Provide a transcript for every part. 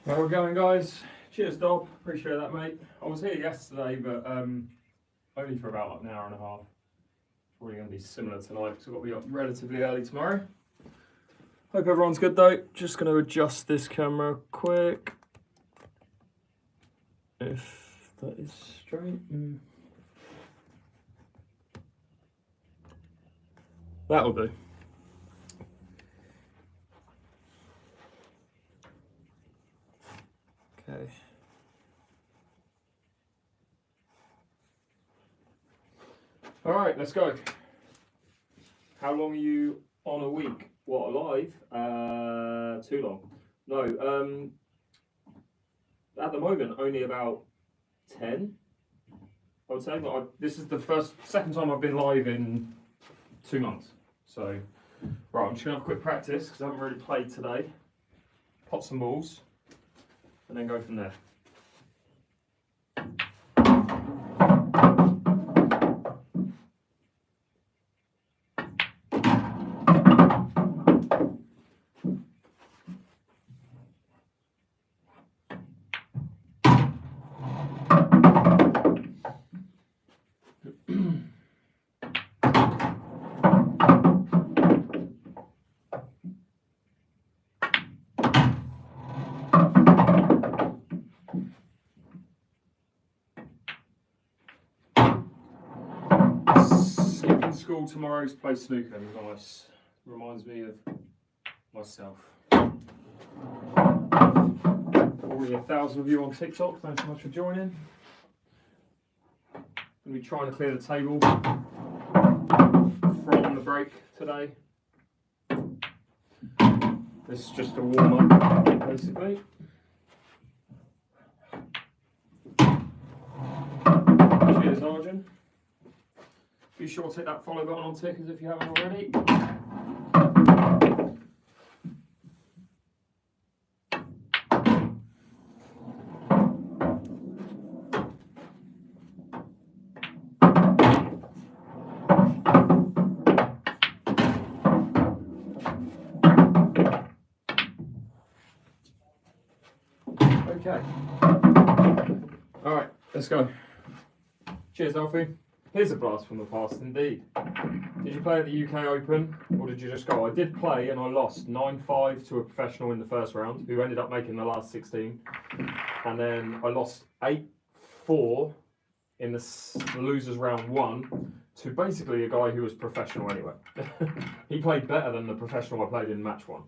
How we're going, guys? Cheers, Dob. Appreciate that, mate. I was here yesterday, but only for about like an hour and a half. Probably going to be similar tonight because I've got to be up relatively early tomorrow. Hope everyone's good though. Just going to adjust this camera quick. If that is straight. That'll do. Okay. All right, let's go. How long are you on a week? What, alive? Too long. No, at the moment, only about 10, I would say. But this is the second time I've been live in 2 months. So, right, I'm just gonna have a quick practice because I haven't really played today. Pot some balls, and then go from there. School tomorrow to play snooker. Nice. Reminds me of myself. Already 1,000 of you on TikTok. Thanks so much for joining. Gonna be trying to clear the table from the break today. This is just a warm up, basically. Cheers, Arjun. Be sure to hit that follow button on Tickers if you haven't already. Okay. All right, let's go. Cheers, Alfie. Here's a blast from the past, indeed. Did you play at the UK Open, or did you just go? I did play, and I lost 9-5 to a professional in the first round, who ended up making the last 16. And then I lost 8-4 in the losers round 1 to basically a guy who was professional anyway. He played better than the professional I played in match 1.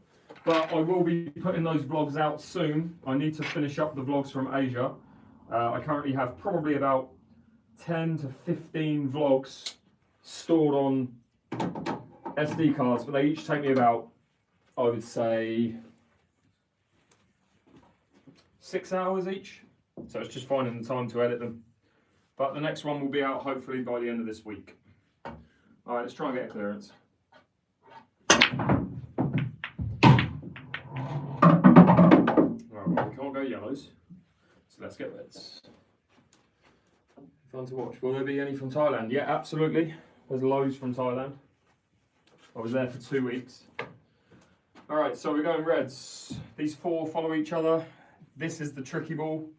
But I will be putting those vlogs out soon. I need to finish up the vlogs from Asia. I currently have probably about 10 to 15 vlogs stored on SD cards, but they each take me about, I would say, 6 hours each. So it's just finding the time to edit them. But the next one will be out hopefully by the end of this week. All right, let's try and get a clearance. All right, well, we can't go yellows, so let's get reds. Fun to watch. Will there be any from Thailand? Yeah, absolutely. There's loads from Thailand. I was there for 2 weeks. All right, so we're going reds. These 4 follow each other. This is the tricky ball.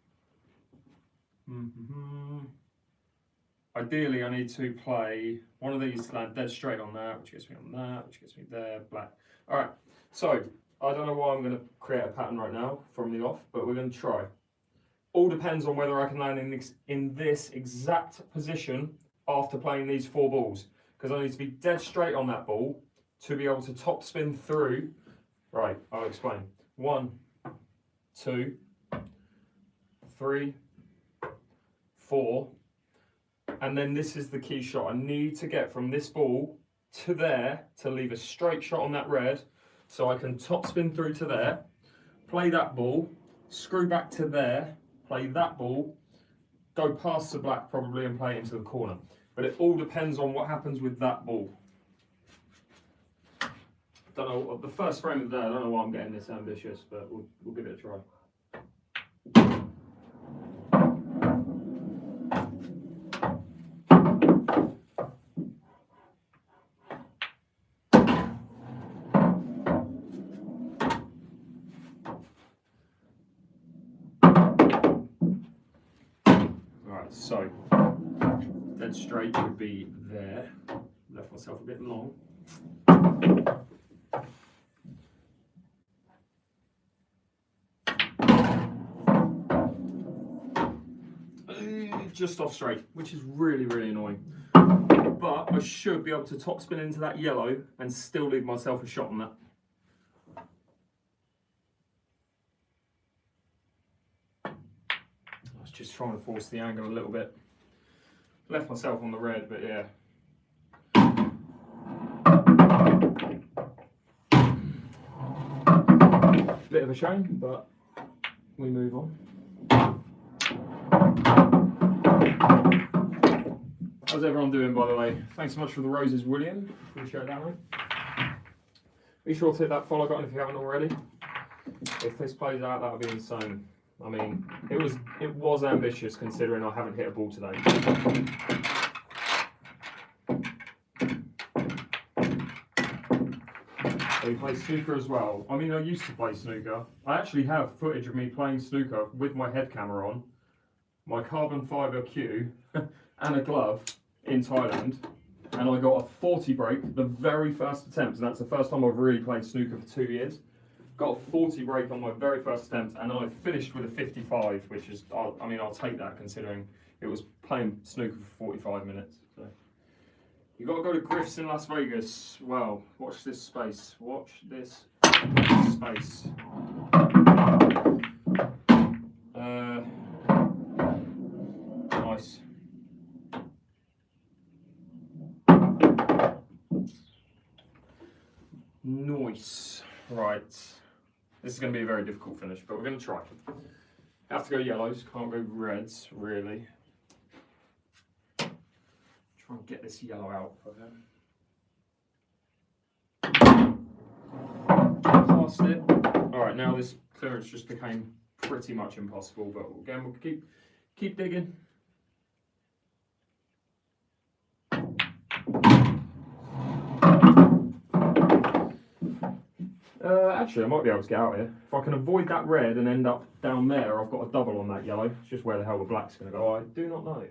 Ideally, I need to play one of these land dead straight on that, which gets me on that, which gets me there, black. All right, so I don't know why I'm going to create a pattern right now from the off, but we're going to try. All depends on whether I can land in this exact position after playing these 4 balls. Because I need to be dead straight on that ball to be able to top spin through. Right, I'll explain. 1, 2, 3, 4. And then this is the key shot. I need to get from this ball to there to leave a straight shot on that red so I can top spin through to there, play that ball, screw back to there, play that ball, go past the black probably and play it into the corner. But it all depends on what happens with that ball. Don't know, the first frame of the day, I don't know why I'm getting this ambitious, but we'll give it a try. So dead straight would be there. Left myself a bit long. Just off straight, which is really, really annoying. But I should be able to top spin into that yellow and still leave myself a shot on that. I was just trying to force the angle a little bit. Left myself on the red, but yeah. Bit of a shame, but we move on. How's everyone doing, by the way? Thanks so much for the roses, William. Appreciate that, mate. Be sure to hit that follow button if you haven't already. If this plays out, that'll be insane. I mean, it was ambitious considering I haven't hit a ball today. So you play snooker as well. I mean, I used to play snooker. I actually have footage of me playing snooker with my head camera on, my carbon fibre cue, and a glove in Thailand, and I got a 40 break the very first attempt, and that's the first time I've really played snooker for 2 years. Got a 40 break on my very first attempt, and I finished with a 55, which is, I mean, I'll take that considering it was playing snooker for 45 minutes. So. You got to go to Griff's in Las Vegas. Well, watch this space. Watch this space. Nice. Nice. Right. This is going to be a very difficult finish, but we're going to try. Have to go yellows, can't go reds, really. Try and get this yellow out of him. Past it. Alright, now this clearance just became pretty much impossible, but again, we'll keep digging. Actually, I might be able to get out here. If I can avoid that red and end up down there, I've got a double on that yellow. It's just where the hell the black's going to go. I do not know.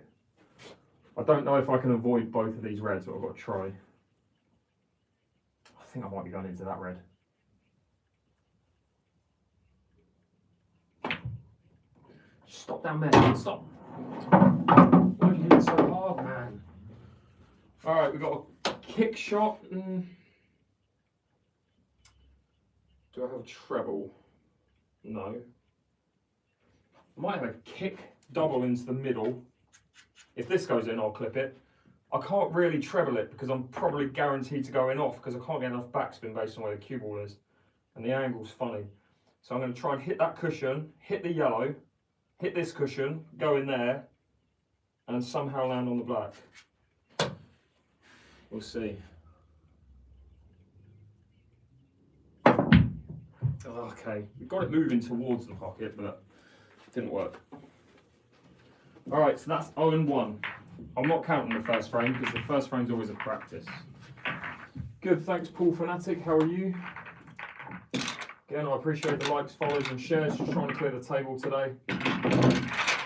I don't know if I can avoid both of these reds, but I've got to try. I think I might be going into that red. Stop down there. Stop. Why are you hitting so hard, man? Alright, we've got a kick shot. Do I have a treble? No. I might have a kick double into the middle. If this goes in, I'll clip it. I can't really treble it because I'm probably guaranteed to go in off because I can't get enough backspin based on where the cue ball is. And the angle's funny. So I'm going to try and hit that cushion, hit the yellow, hit this cushion, go in there, and somehow land on the black. We'll see. Okay, we got it moving towards the pocket, but it didn't work. Alright, so that's 0-1. I'm not counting the first frame because the first frame's always a practice. Good, thanks Paul Fanatic, how are you? Again, I appreciate the likes, follows and shares, just trying to clear the table today.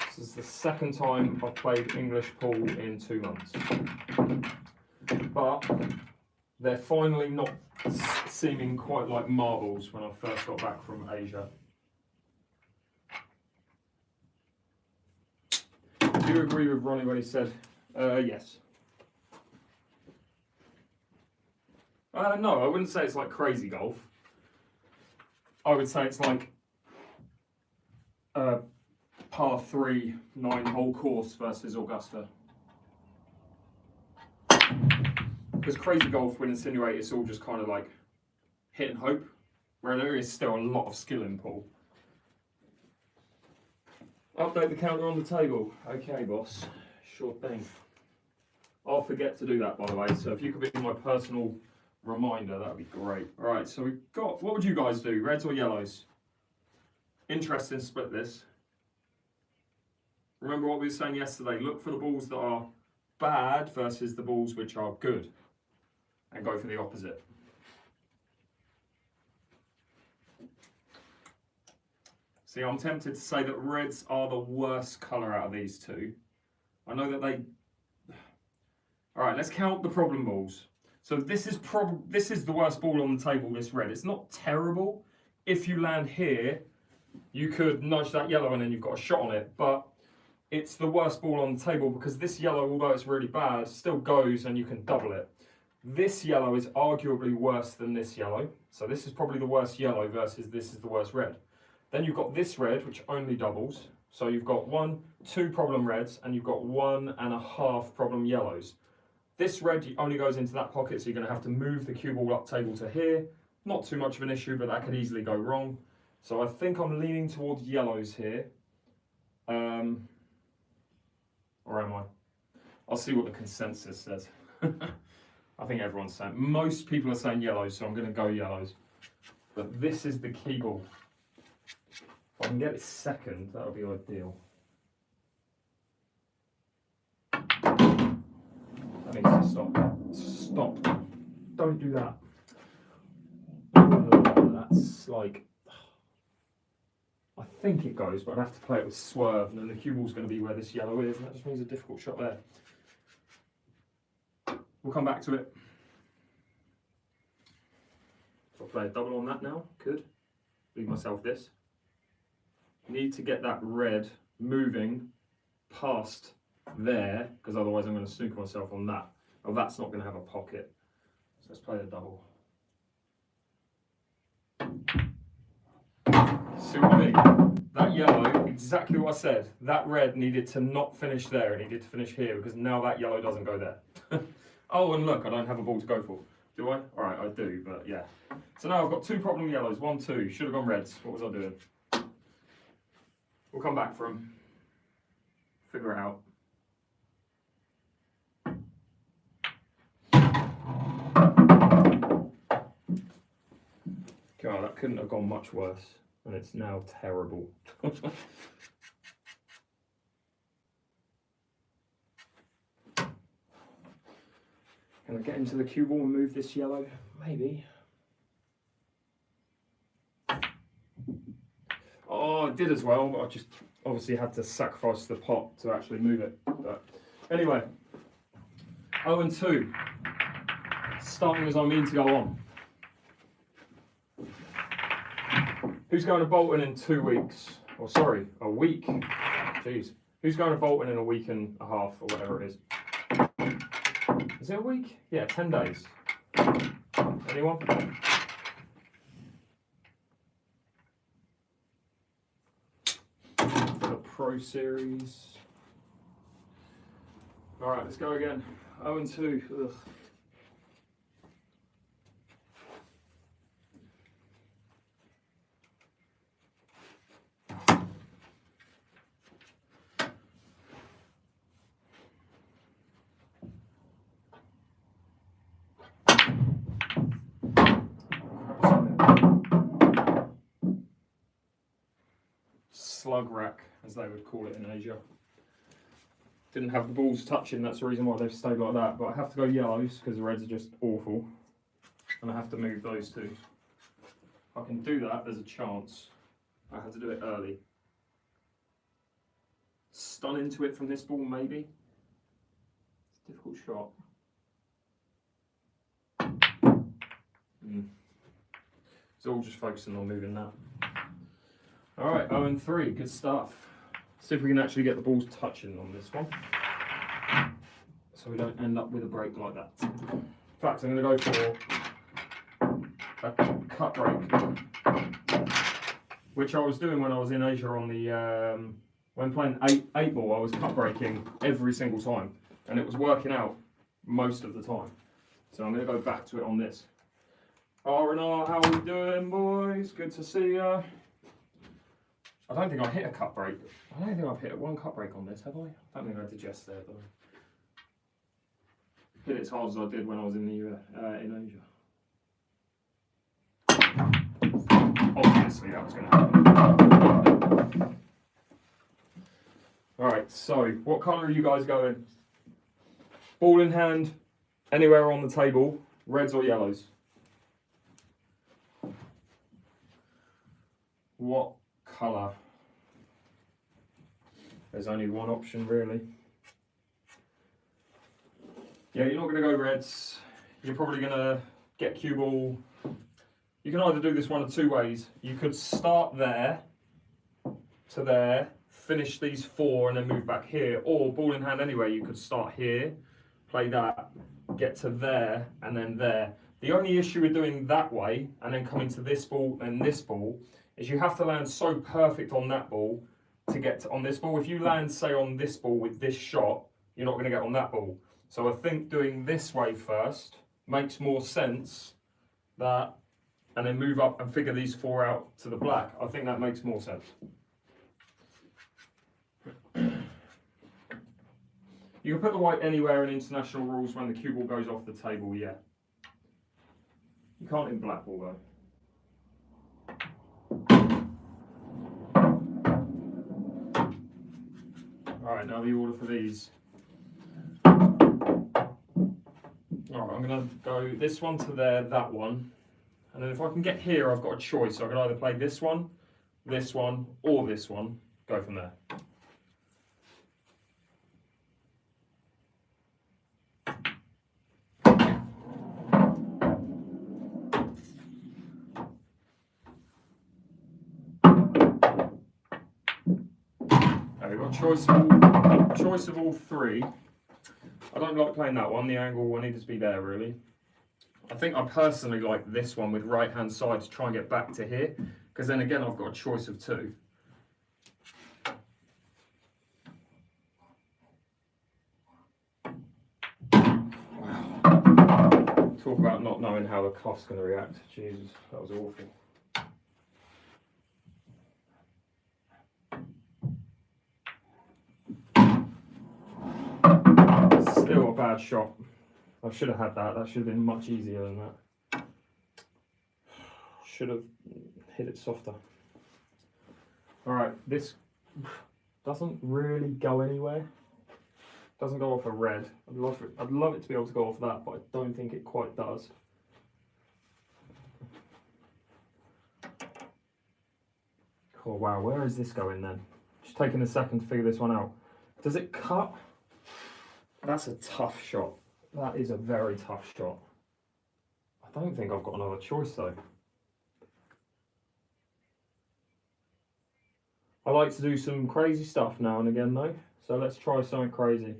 This is the second time I've played English pool in 2 months. But they're finally not seeming quite like marbles when I first got back from Asia. Do you agree with Ronnie when he said, yes? No, I wouldn't say it's like crazy golf. I would say it's like a par 3 9-hole course versus Augusta. Because crazy golf would insinuate it's all just kind of like hit and hope, where there is still a lot of skill in pool. Update the counter on the table. Okay, boss. Sure thing. I'll forget to do that, by the way, so if you could be my personal reminder, that would be great. Alright, so we've got, what would you guys do, reds or yellows? Interesting split this. Remember what we were saying yesterday, look for the balls that are bad versus the balls which are good, and go for the opposite. See, I'm tempted to say that reds are the worst colour out of these two, I know that they... All right, let's count the problem balls. So this is the worst ball on the table, this red. It's not terrible. If you land here, you could nudge that yellow and then you've got a shot on it, but it's the worst ball on the table because this yellow, although it's really bad, still goes and you can double it. This yellow is arguably worse than this yellow. So this is probably the worst yellow versus this is the worst red. Then you've got this red, which only doubles. So you've got 1, 2 problem reds and you've got 1.5 problem yellows. This red only goes into that pocket, so you're going to have to move the cue ball up table to here. Not too much of an issue, but that could easily go wrong. So I think I'm leaning towards yellows here. Or am I? I'll see what the consensus says. I think everyone's saying, most people are saying yellows, so I'm going to go yellows. But this is the key ball. If I can get it second, that would be ideal. That needs to stop. Stop. Don't do that. That's like... I think it goes, but I'd have to play it with swerve, and then the cue ball's going to be where this yellow is, and that just means a difficult shot there. We'll come back to it. So I'll play a double on that now. Could leave myself this. Need to get that red moving past there, because otherwise I'm going to snooker myself on that. Oh, that's not going to have a pocket. So let's play the double. See what I mean? That yellow, exactly what I said. That red needed to not finish there, it needed to finish here, because now that yellow doesn't go there. Oh, and look, I don't have a ball to go for. Do I? All right, I do, but yeah. So now I've got 2 problem yellows, 1, 2. Should have gone reds. What was I doing? We'll come back from. Figure it out. God, that couldn't have gone much worse, and it's now terrible. Can I get into the cue ball and move this yellow? Maybe. Oh, I did as well, but I just obviously had to sacrifice the pot to actually move it. But anyway, 0-2. Starting as I mean to go on. Who's going to Bolton in 2 weeks? Or sorry, a week. Jeez. Who's going to Bolton in a week and a half or whatever it is? Is it a week? Yeah, 10 days. Anyone? For the Pro Series. Alright, let's go again. 0-2. Ugh. Slug rack, as they would call it in Asia. Didn't have the balls touching, that's the reason why they've stayed like that, but I have to go yellows because the reds are just awful, and I have to move those 2. If I can do that, there's a chance. I had to do it early. Stun into it from this ball, maybe. It's a difficult shot. It's all just focusing on moving that. Alright, 0-3, good stuff. See if we can actually get the balls touching on this one. So we don't end up with a break like that. In fact, I'm going to go for a cut break. Which I was doing when I was in Asia on the, when playing 8 ball, I was cut breaking every single time. And it was working out most of the time. So I'm going to go back to it on this. R&R, how we doing, boys? Good to see ya. I don't think I hit a cut break. I don't think I've hit 1 cut break on this, have I? I don't think I did just there, though. Hit it as hard as I did when I was in the in Asia. Obviously, that was going to happen. Alright, so what colour are you guys going? Ball in hand, anywhere on the table, reds or yellows? What colour? There's only one option really. Yeah, you're not going to go reds. You're probably going to get cue ball. You can either do this one of two ways. You could start there to there, finish these 4 and then move back here, or ball in hand anyway, you could start here, play that, get to there and then there. The only issue with doing that way and then coming to this ball and this ball is you have to land so perfect on that ball to get to, on this ball. If you land, say, on this ball with this shot, you're not going to get on that ball. So I think doing this way first makes more sense, that, and then move up and figure these 4 out to the black. I think that makes more sense. You can put the white anywhere in international rules when the cue ball goes off the table, yeah. You can't in black ball though. Alright, now the order for these. Alright, I'm going to go this one to there, that one. And then if I can get here, I've got a choice. So I can either play this one, or this one. Go from there. We've got choice of all 3. I don't like playing that one. The angle needed to be there, really. I think I personally like this one with right hand side to try and get back to here, because then again I've got a choice of 2. Wow. Talk about not knowing how the cloth's going to react. Jesus, that was awful. Still a bad shot. I should have had that. That should have been much easier than that. Should have hit it softer. Alright, this doesn't really go anywhere. Doesn't go off a red. I'd love it to be able to go off that, but I don't think it quite does. Oh wow, where is this going then? Just taking a second to figure this one out. Does it cut? That's a tough shot. That is a very tough shot. I don't think I've got another choice though. I like to do some crazy stuff now and again though, so let's try something crazy.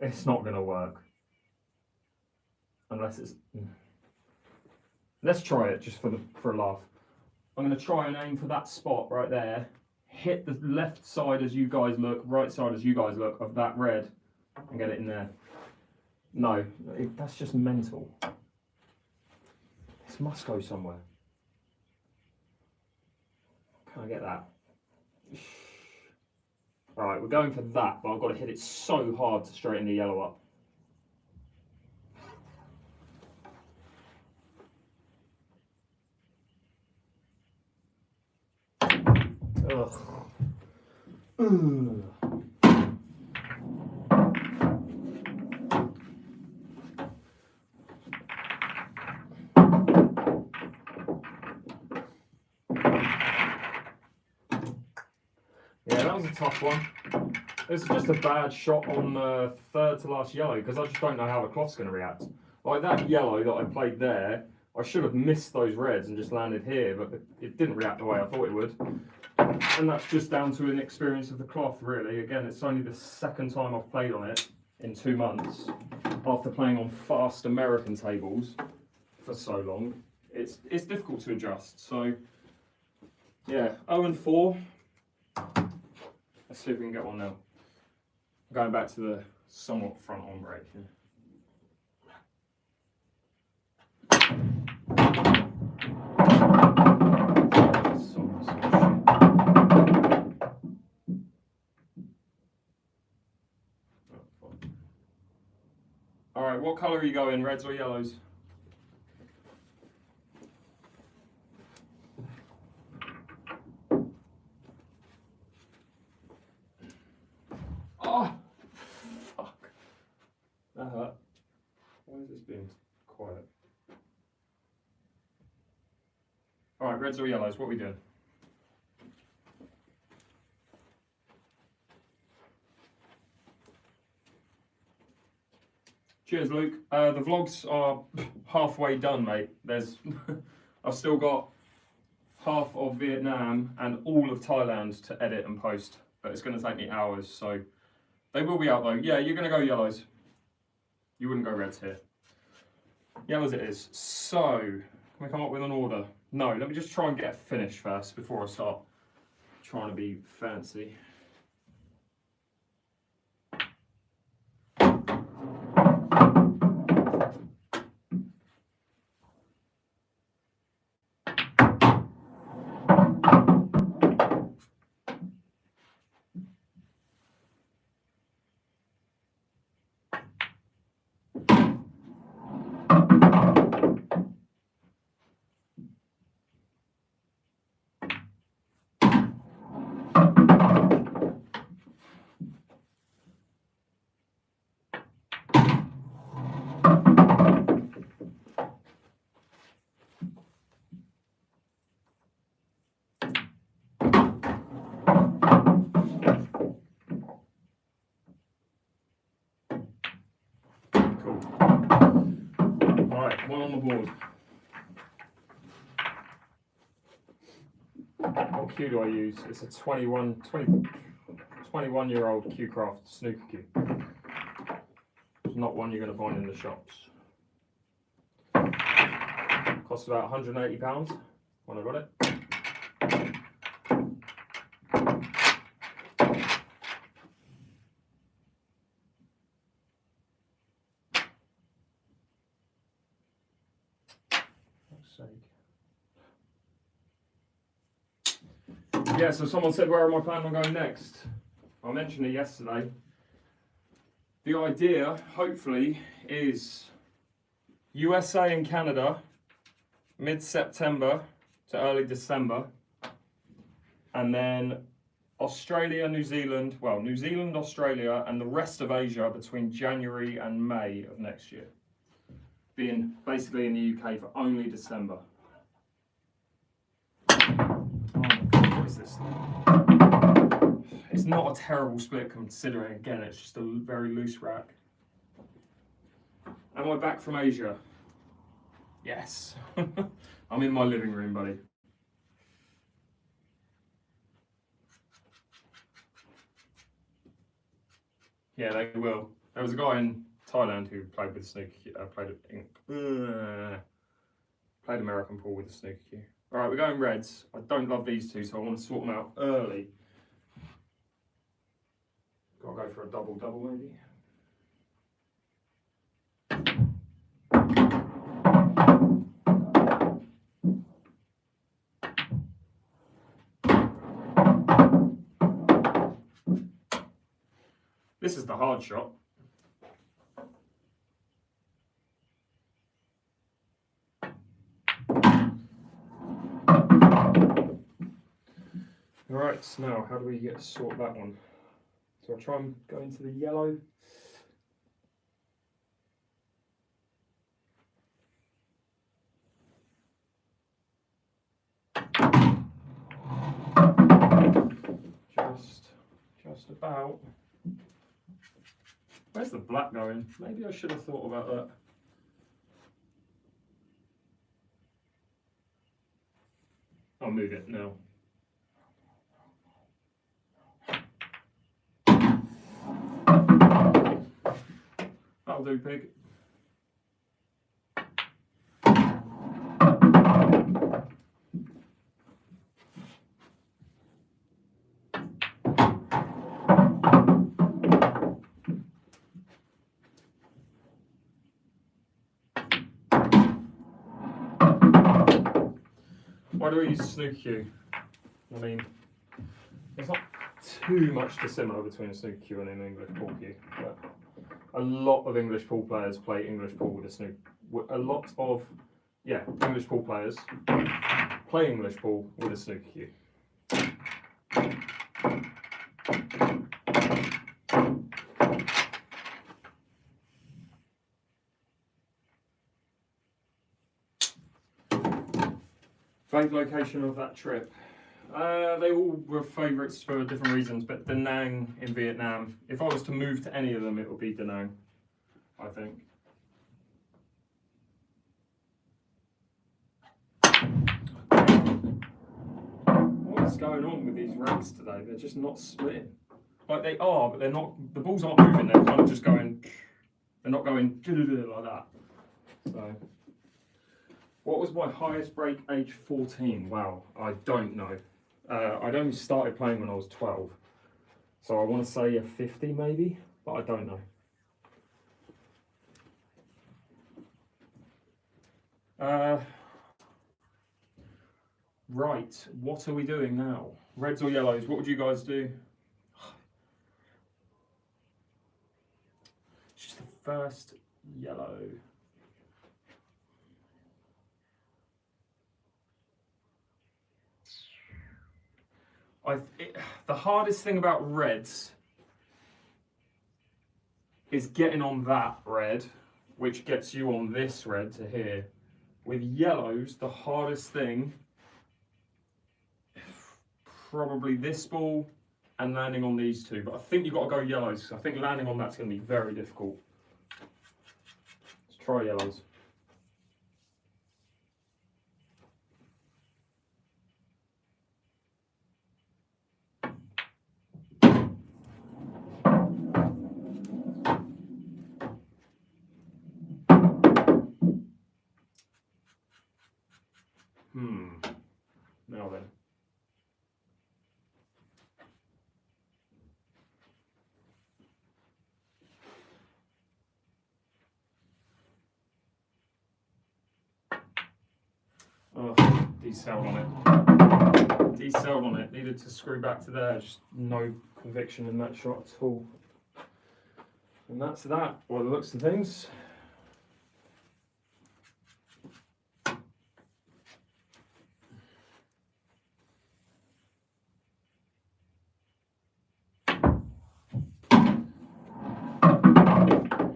It's not going to work. Unless it's... Let's try it just for a laugh. I'm going to try and aim for that spot right there. Hit the left side as you guys look, right side as you guys look of that red and get it in there. No, that's just mental. This must go somewhere. Can I get that? Alright, we're going for that, but I've got to hit it so hard to straighten the yellow up. Ugh. Yeah, that was a tough one. It's just a bad shot on the third to last yellow because I just don't know how the cloth's going to react. Like that yellow that I played there, I should have missed those reds and just landed here, but it didn't react the way I thought it would. And that's just down to an experience of the cloth, really. Again, it's only the second time I've played on it in 2 months after playing on fast American tables for so long. It's difficult to adjust. So, yeah, 0-4. Let's see if we can get one now. Going back to the somewhat front on break. Yeah. Alright, what colour are you going, reds or yellows? Oh, fuck. That hurt. Why is this being quiet? Alright, reds or yellows, what are we doing? Cheers, Luke. The vlogs are halfway done, mate. I've still got half of Vietnam and all of Thailand to edit and post, but it's going to take me hours, so they will be out though. Yeah, you're going to go yellows. You wouldn't go reds here. Yellows it is. So, can we come up with an order? No, let me just try and get a finish first before I start trying to be fancy. One on the board. What cue do I use? It's a 21-year-old 𝐾 snooker cue. It's not one you're going to find in the shops. Costs about £180 when I got it. Yeah, so someone said, where am I planning on going next? I mentioned it yesterday. The idea, hopefully, is USA and Canada, mid-September to early December. And then Australia, New Zealand, well, New Zealand, Australia, and the rest of Asia between January and May of next year. Being basically in the UK for only December. This it's not a terrible split considering, again, it's just a very loose rack. Am I back from Asia? Yes. I'm in my living room, buddy. Yeah, they will. There was a guy in Thailand who played with snooker, played American pool with a snooker cue. All right, we're going reds. I don't love these two, so I want to sort them out early. Gotta go for a double maybe. This is the hard shot. Right, now how do we sort that one? So I'll try and go into the yellow. Just about. Where's the black going? Maybe I should have thought about that. I'll move it now. That'll do, pig. Why do we use snooker cue? I mean, there's not too much dissimilar between a snooker cue and an English pool cue, but a lot of English pool players play English pool with a snooker. A lot of, English pool players play English pool with a snooker cue. Favourite location of that trip? They all were favourites for different reasons, but Da Nang in Vietnam, if I was to move to any of them, it would be Da Nang, I think. is going on with these reds today? They're just not splitting. Like they are, but they're not. The balls aren't moving. They're kind of just going. They're not going like that. So, what was my highest break age 14? Wow, I don't know. I'd only started playing when I was 12, so I want to say a 50 maybe, but I don't know. Right, what are we doing now? Reds or yellows? What would you guys do? It's just the first yellow. The hardest thing about reds is getting on that red, which gets you on this red to here. With yellows, the hardest thing, probably this ball and landing on these two. But I think you've got to go yellows, because I think landing on that's going to be very difficult. Let's try yellows. Now then. Oh, decelled on it. Decelled on it. Needed to screw back to there. Just no conviction in that shot at all. And that's that, by the looks of things.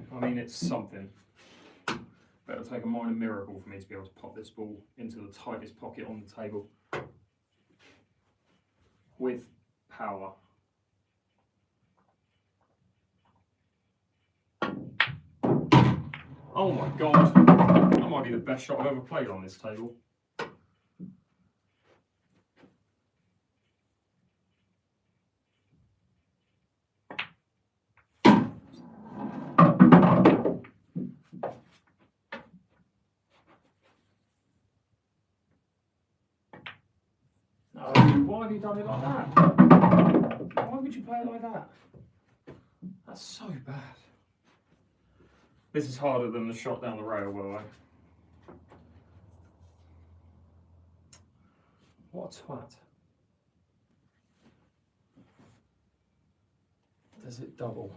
I mean, it's something. Better take a minor miracle for me to be able to pop this ball into the tightest pocket on the table with power. Oh my God, that might be the best shot I've ever played on this table. Why have you done it like that? Why would you play it like that? That's so bad. This is harder than the shot down the rail, by the way. What a twat. Does it double?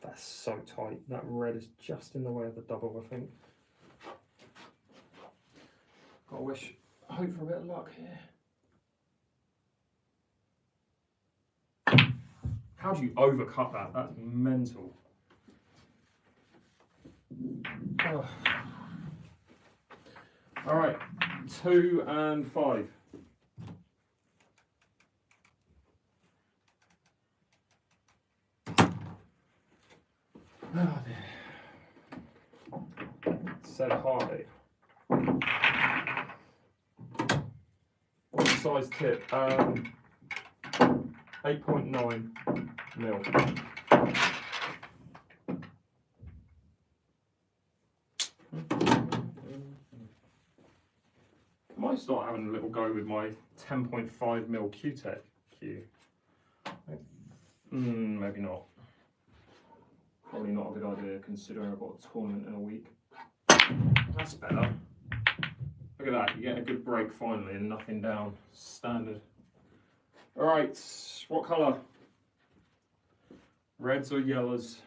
That's so tight. That red is just in the way of the double, I think. I hope for a bit of luck here. How do you overcut that? That's mental. Oh. All right, 2 and 5. Oh dear. Said high. What size tip? 8.9 mil. I might start having a little go with my 10.5 mil 𝐬𝐻 maybe not. Probably not a good idea considering I've got a tournament in a week. That's better. Look at that, you get a good break finally and nothing down. Standard. Alright, what colour? Reds or yellows?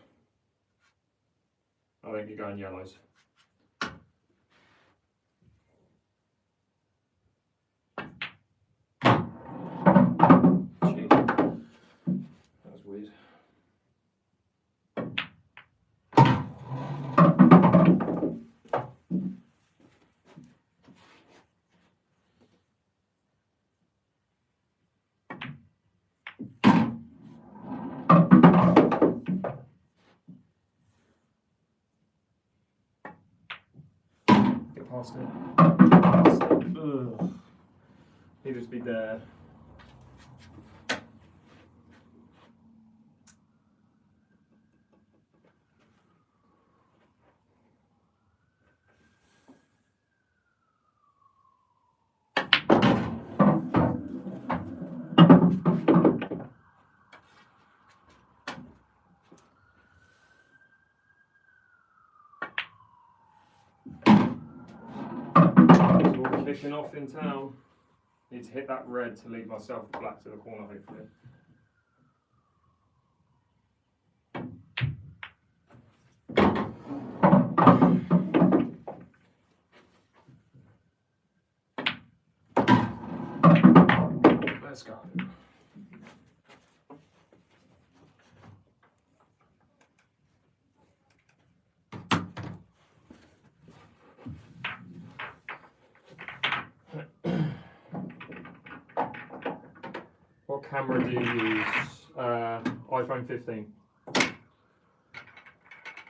I think you're going yellows. Gee, that was weird. Past it. Past it. Ugh. Needed to be there. Kicking off in town. Need to hit that red to lead myself black to the corner, hopefully. Let's go. What camera do you use? iPhone 15.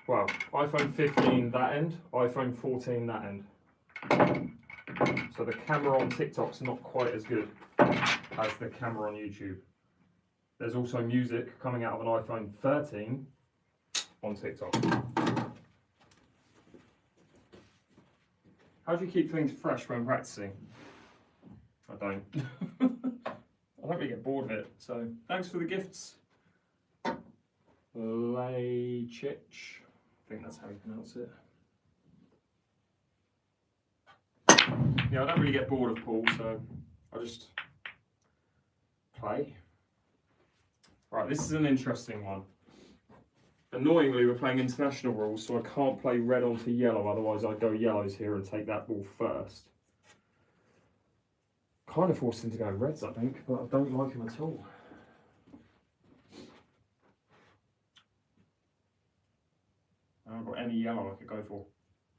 Well, iPhone 15 that end, iPhone 14 that end. So the camera on TikTok's not quite as good as the camera on YouTube. There's also music coming out of an iPhone 13 on TikTok. How do you keep things fresh when practicing? I don't. I don't really get bored of it, so thanks for the gifts. 𝐬𝐮𝐬𝐫𝐞, I think that's how you pronounce it. Yeah, I don't really get bored of pool, so I just play. Right, this is an interesting one. Annoyingly, we're playing international rules, so I can't play red onto yellow, otherwise I'd go yellows here and take that ball first. Kind of forced him to go reds, I think, but I don't like him at all. I haven't got any yellow I could go for.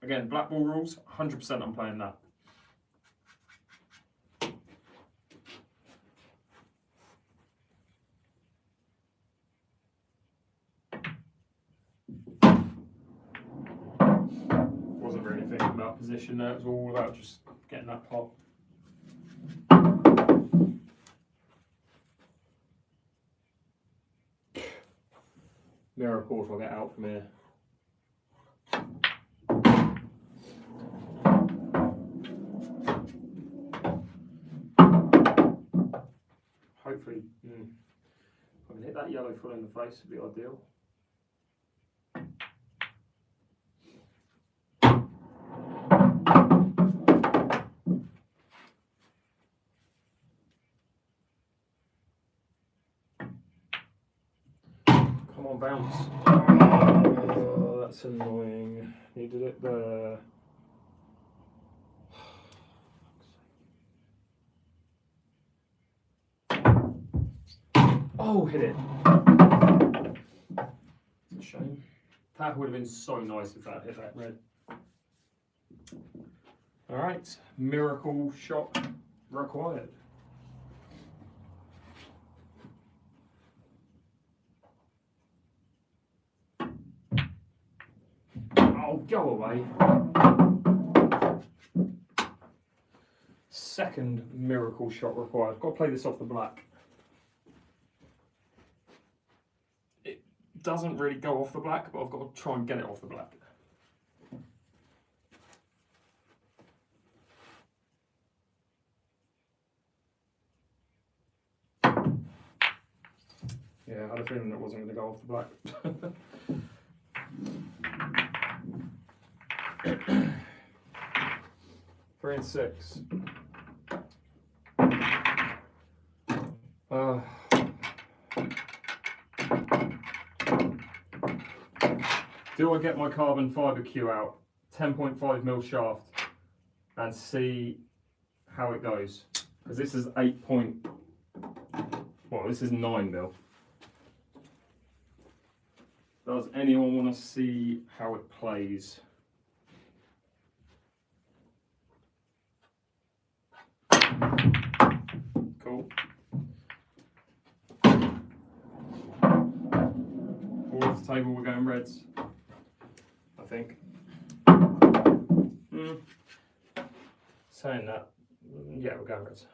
Again, black ball rules, 100% I'm playing that. Wasn't really thinking about position there, it was all about just getting that pot. Miracle if I get out from here. Hopefully, if I can hit that yellow full in the face, would be ideal. Come on, bounce. Oh, that's annoying. Needed it there. Oh, hit it. It's a shame. That would have been so nice if that hit that red. Alright, miracle shot required. Oh, go away. Second miracle shot required. Got to play this off the black. It doesn't really go off the black, but I've got to try and get it off the black. Yeah, I had a feeling that wasn't going to go off the black. 3 and 6. Do I get my carbon fibre Q out, 10.5mm shaft, and see how it goes? Because this is this is 9mm. Does anyone want to see how it plays? Cool. All off the table, we're going reds, I think. Saying that, yeah, we're going reds.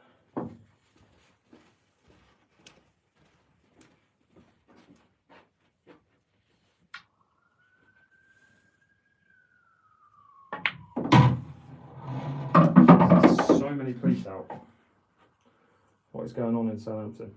any police out? What is going on in Southampton?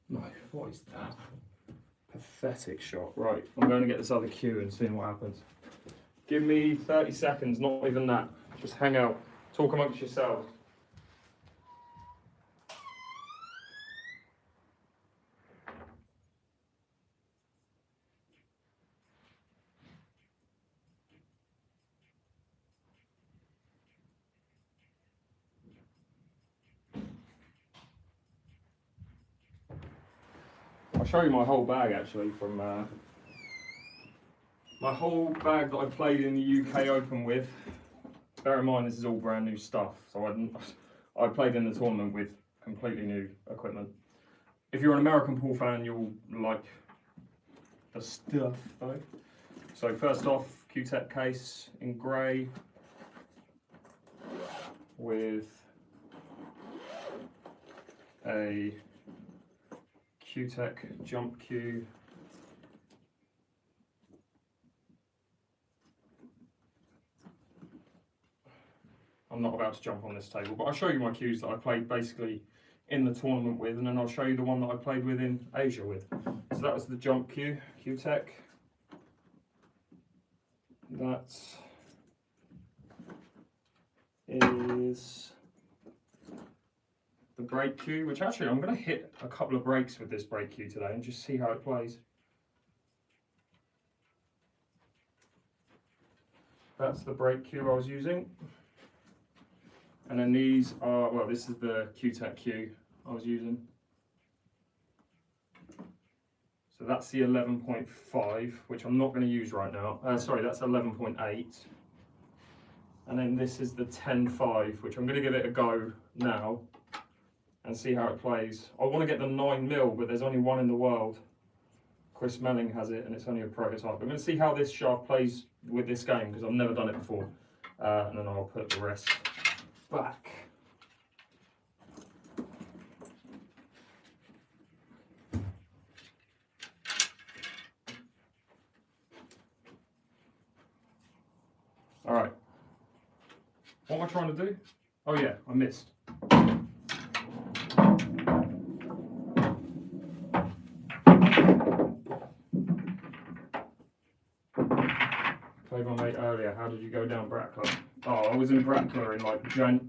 No, what is that? Pathetic shot. Right, I'm going to get this other cue and see what happens. Give me 30 seconds, not even that. Just hang out, talk amongst yourselves. I'll show you my whole bag actually from my whole bag that I played in the UK Open with. Bear in mind this is all brand new stuff, so I played in the tournament with completely new equipment. If you're an American pool fan, you'll like the stuff though. So first off, Q-Tech case in grey with a Q-Tech 𝐬𝐮𝐬𝐫𝐢. I'm not about to jump on this table, but I'll show you my cues that I played basically in the tournament with, and then I'll show you the one that I played with in Asia with. So that was the 𝐬𝐮𝐬𝐫𝐢, Q-Tech. That is the break cue, which actually I'm going to hit a couple of breaks with this break cue today and just see how it plays. That's the break cue I was using. And then these are, well, this is the Q-Tech cue I was using. So that's the 11.5, which I'm not going to use right now. Sorry, that's 11.8. And then this is the 10.5, which I'm going to give it a go now and see how it plays. I want to get the 9mm, but there's only one in the world. Chris Melling has it, and it's only a prototype. I'm going to see how this shaft plays with this game, because I've never done it before. And then I'll put the rest back. All right. What am I trying to do? Oh yeah, I missed. Played my mate earlier. How did you go down Brackler? Oh, I was in Brackler in like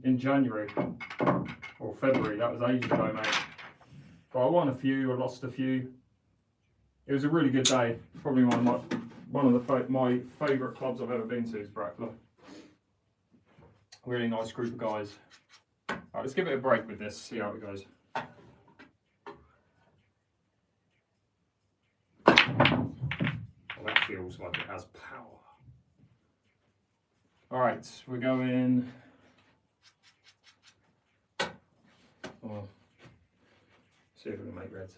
in January or February. That was ages ago, mate. But I won a few. I lost a few. It was a really good day. Probably one of my favourite clubs I've ever been to is Brackler. Really nice group of guys. All right, let's give it a break with this. See how it goes. Well, that feels like it has power. All right, we're going. Oh, see if we can make reds.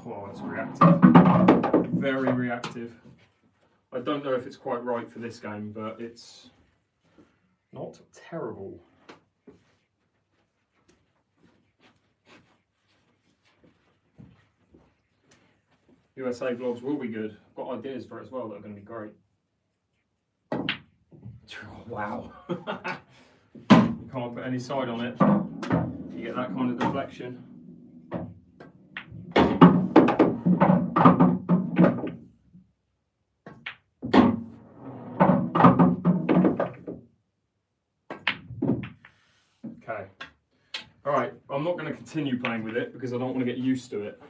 Oh, it's reactive. Very reactive. I don't know if it's quite right for this game, but it's not terrible. USA vlogs will be good. I've got ideas for it as well that are going to be great. Wow. You can't put any side on it. You get that kind of deflection. Okay. Alright, I'm not going to continue playing with it because I don't want to get used to it.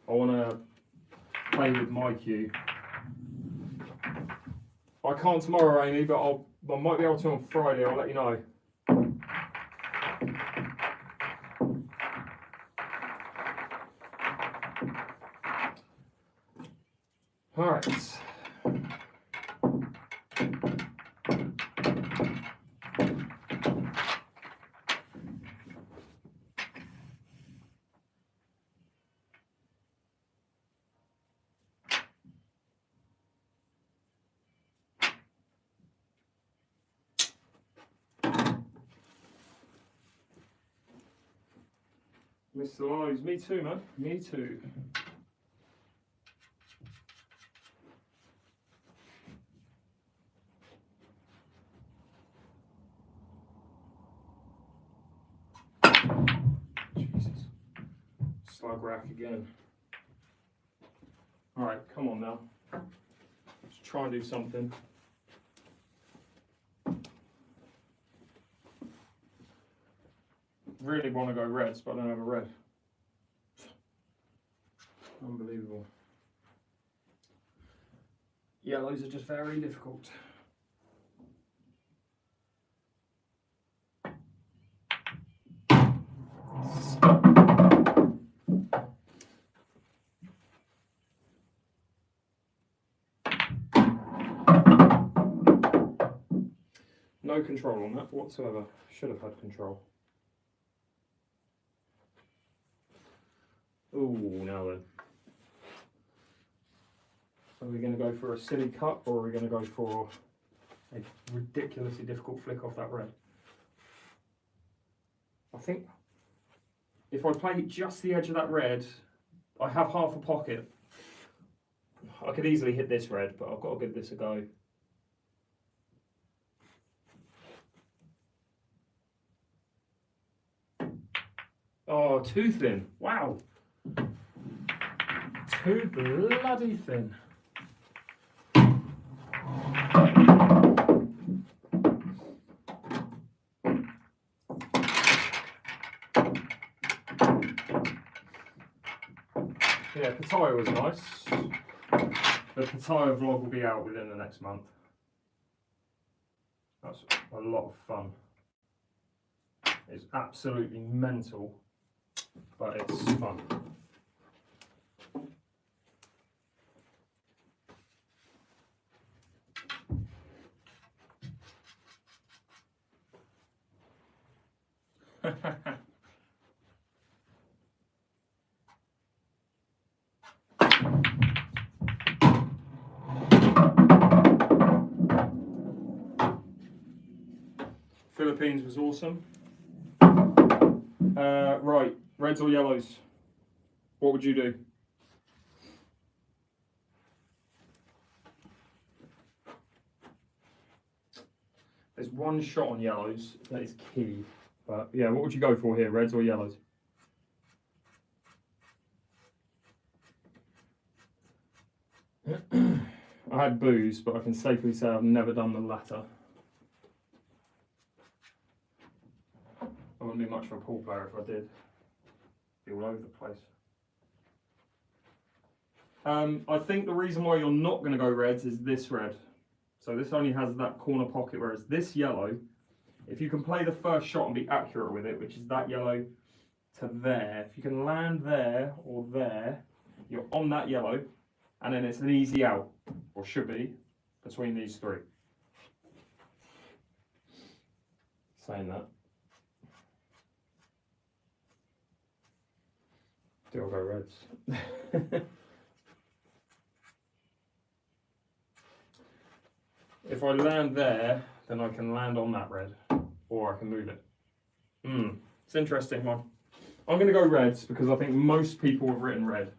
I want to play with my cue I can't tomorrow, Amy, but I might be able to on Friday. I'll let you know. All right. Mr. Lowe's, me too, man. Me too. Jesus. Slug rack again. Alright, come on now. Let's try and do something. Really want to go reds, but I don't have a red. Unbelievable. Yellows are just very difficult. No control on that whatsoever. Should have had control. Ooh, now then. Are we going to go for a silly cut, or are we going to go for a ridiculously difficult flick off that red? I think if I play just the edge of that red, I have half a pocket. I could easily hit this red, but I've got to give this a go. Oh, too thin. Wow. Too bloody thin. Yeah, Pattaya was nice. The Pattaya vlog will be out within the next month. That's a lot of fun. It's absolutely mental, but it's fun. Philippines was awesome. Right, reds or yellows? What would you do? There's one shot on yellows that is key. But yeah, what would you go for here, reds or yellows? I had booze, but I can safely say I've never done the latter. I wouldn't be much of a pool player if I did. Be all over the place. I think the reason why you're not going to go reds is this red. So this only has that corner pocket, whereas this yellow, if you can play the first shot and be accurate with it, which is that yellow to there, if you can land there or there, you're on that yellow, and then it's an easy out, or should be, between these three. Saying that. Still go reds. If I land there, then I can land on that red, or I can move it. It's an interesting one. I'm going to go reds because I think most people have written red.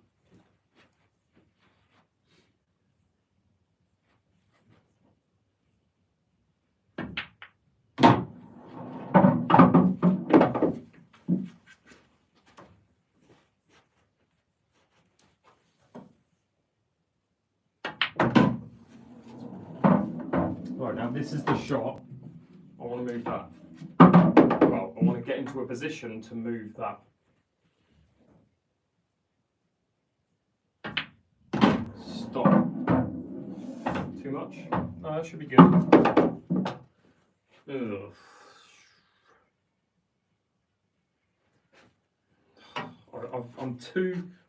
Right, now this is the shot. I want to move that. Well, I want to get into a position to move that. Stop. Too much. No, that should be good. Ugh.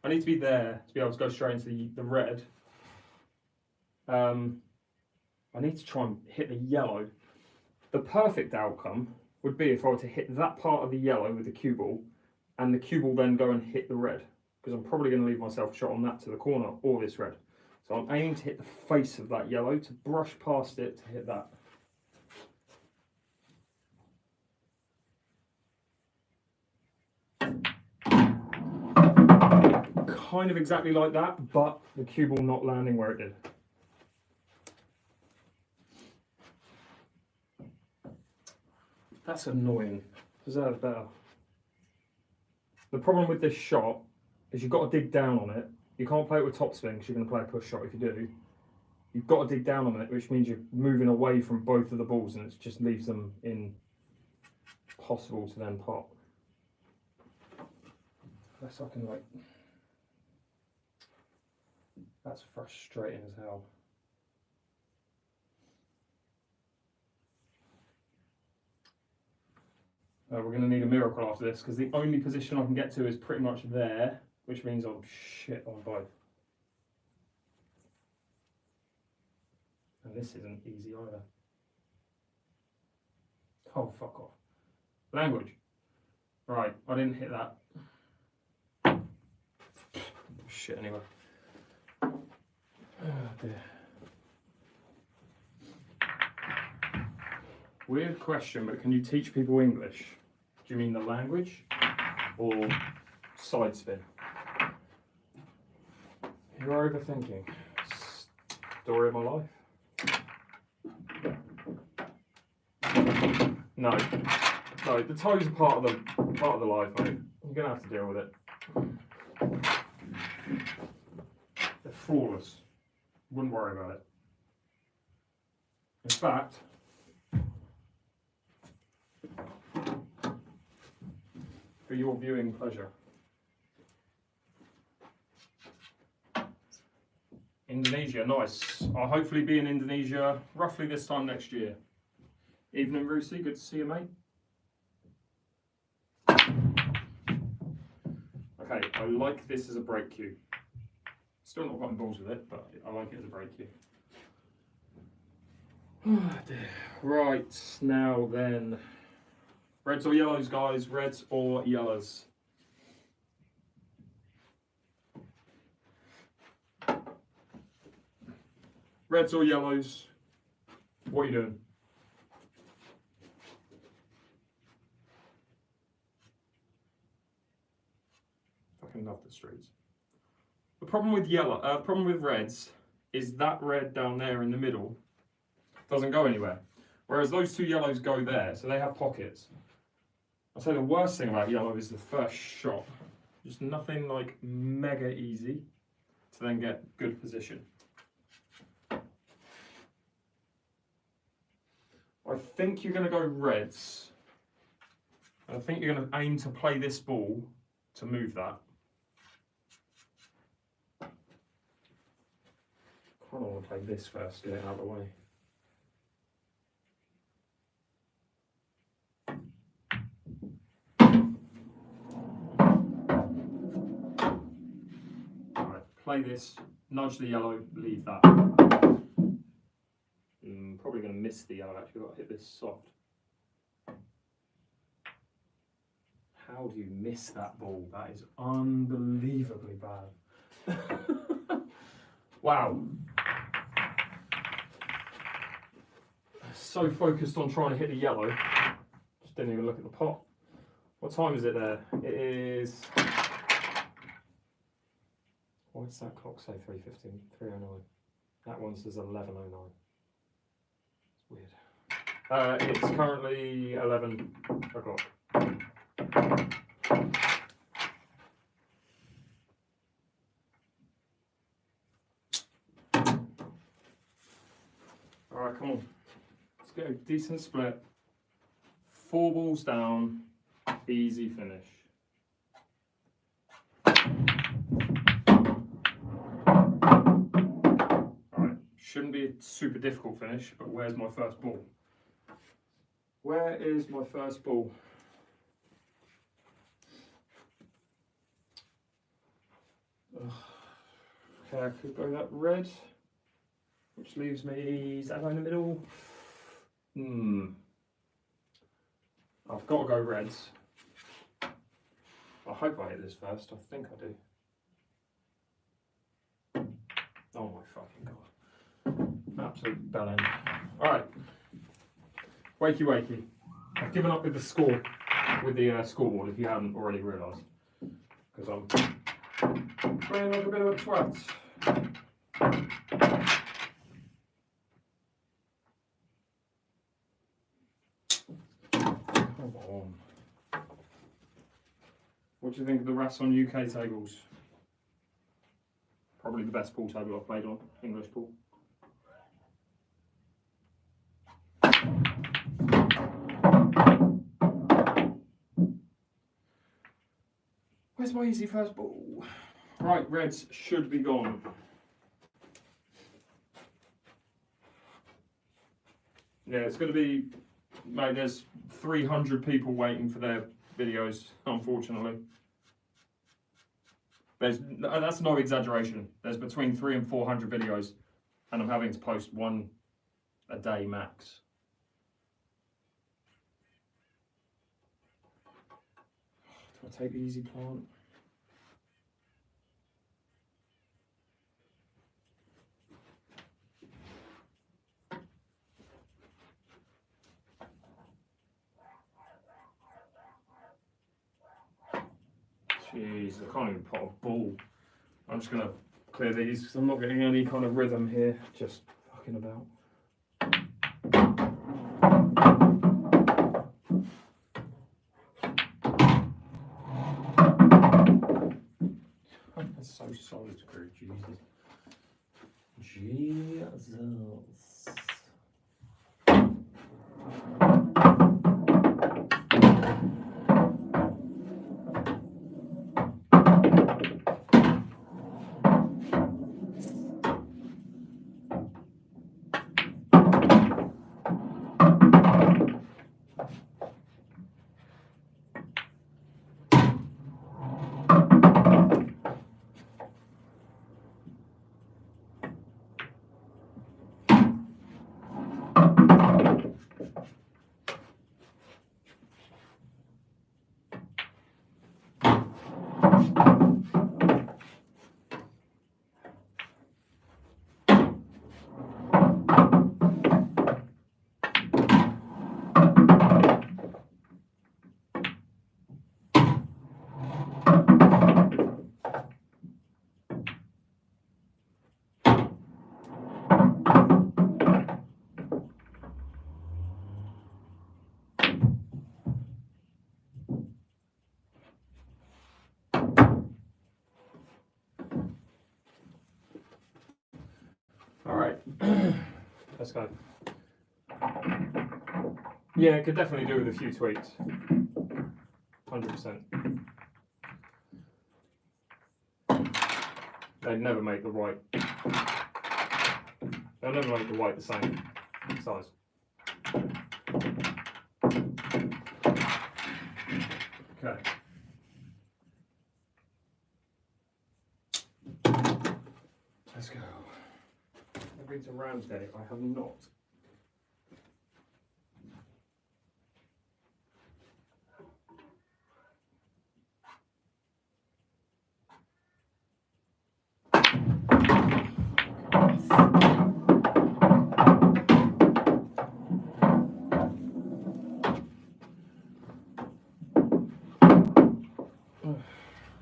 I need to be there to be able to go straight into the red. I need to try and hit the yellow. The perfect outcome would be if I were to hit that part of the yellow with the cue ball, and the cue ball then go and hit the red, because I'm probably going to leave myself a shot on that to the corner or this red. So I'm aiming to hit the face of that yellow, to brush past it to hit that. Kind of exactly like that, but the cue ball not landing where it did. That's annoying. Deserves better. The problem with this shot is you've got to dig down on it. You can't play it with topspin because you're going to play a push shot if you do. You've got to dig down on it, which means you're moving away from both of the balls, and it just leaves them impossible to then pop. Unless I can, like... That's frustrating as hell. We're going to need a miracle after this, because the only position I can get to is pretty much there, which means I'm shit on both. And this isn't easy either. Oh, fuck off. Language. Right, I didn't hit that. Shit, anyway. Oh dear. Weird question, but can you teach people English? Do you mean the language or side spin? You're overthinking. Story of my life. No, the toes are part of the life, mate. You're gonna have to deal with it. They're flawless. Wouldn't worry about it. In fact, for your viewing pleasure, Indonesia, nice. I'll hopefully be in Indonesia roughly this time next year. Evening, Rusi, good to see you, mate. Okay, I like this as a break cue. Still not gotten balls with it, but I like it as a break cue. Oh dear. Right, now then. Reds or yellows, guys? Reds or yellows? Reds or yellows? What are you doing? Fucking love the streets. The problem with problem with reds is that red down there in the middle doesn't go anywhere. Whereas those two yellows go there, so they have pockets. I'd say the worst thing about yellow is the first shot. Just nothing like mega easy to then get good position. I think you're going to go reds. I think you're going to aim to play this ball to move that. I kind of want to play this first, get it out of the way. Play this, nudge the yellow, leave that. Probably going to miss the yellow actually, I've got to hit this soft. How do you miss that ball? That is unbelievably bad. Wow. So focused on trying to hit the yellow, just didn't even look at the pot. What time is it there? It is... Why does that clock say 3:15? 3:09. That one says 11:09. It's weird. It's currently 11 o'clock. Alright, come on. Let's get a decent split. 4 balls down, easy finish. Shouldn't be a super difficult finish, but where's my first ball? Where is my first ball? Okay, I could go that red, which leaves me, is that in the middle? I've got to go reds. I hope I hit this first. I think I do. Oh my fucking god. Absolute bellend. Alright. Wakey wakey. I've given up with the score, with the scoreboard, if you haven't already realised. Because I'm playing like a bit of a twat. Come on. What do you think of the 𝐟𝐨𝐫𝐞 UK tables? Probably the best pool table I've played on, English pool. Where's my easy first ball? Right, reds should be gone. Yeah, it's going to be, mate, there's 300 people waiting for their videos, unfortunately. That's no exaggeration. There's between 300 and 400 videos, and I'm having to post one a day max. Do I take the easy plant? Jeez, I can't even put a ball. I'm just going to clear these because I'm not getting any kind of rhythm here. Just fucking about. That's so solid, screw. Jesus. Jesus. Alright, let's go. Yeah, could definitely do with a few tweaks. 100%. They'd never make the white. They'll never make the white the same size. Okay. Let's go. I've been to Ramsgate, I have not.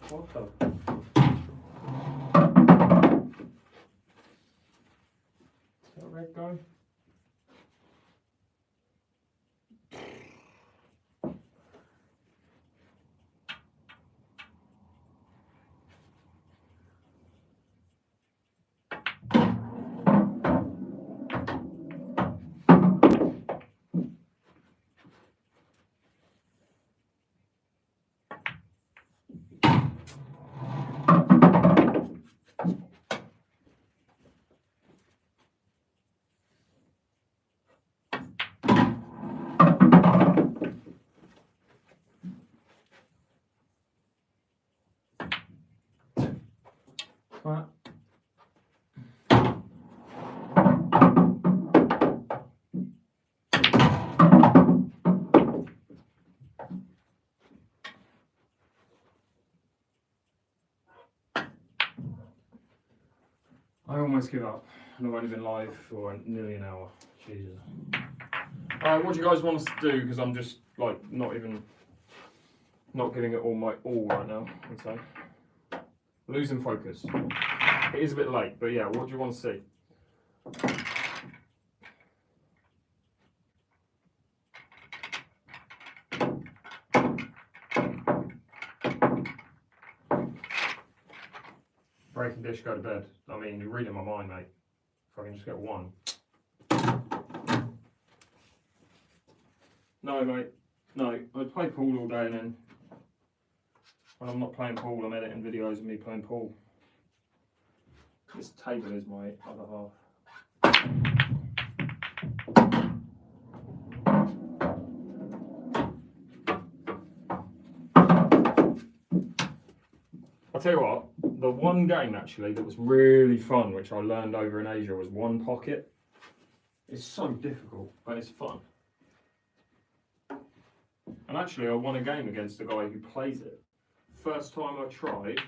What the? Is that a red guy? Twat. I almost give up, and I've only been live for nearly an hour. Jesus. Alright, what do you guys want us to do? Because I'm just like not giving it all my all right now, I'd say. Losing focus. It is a bit late, but yeah, what do you want to see? Breaking dish, go to bed. I mean, you're reading my mind, mate. If I can just get one. No, mate. No, I play pool all day and then when I'm not playing pool, I'm editing videos of me playing pool. This table is my other half. I'll tell you what, the one game actually that was really fun, which I learned over in Asia, was one pocket. It's so difficult, but it's fun. And actually I won a game against a guy who plays it. First time I tried,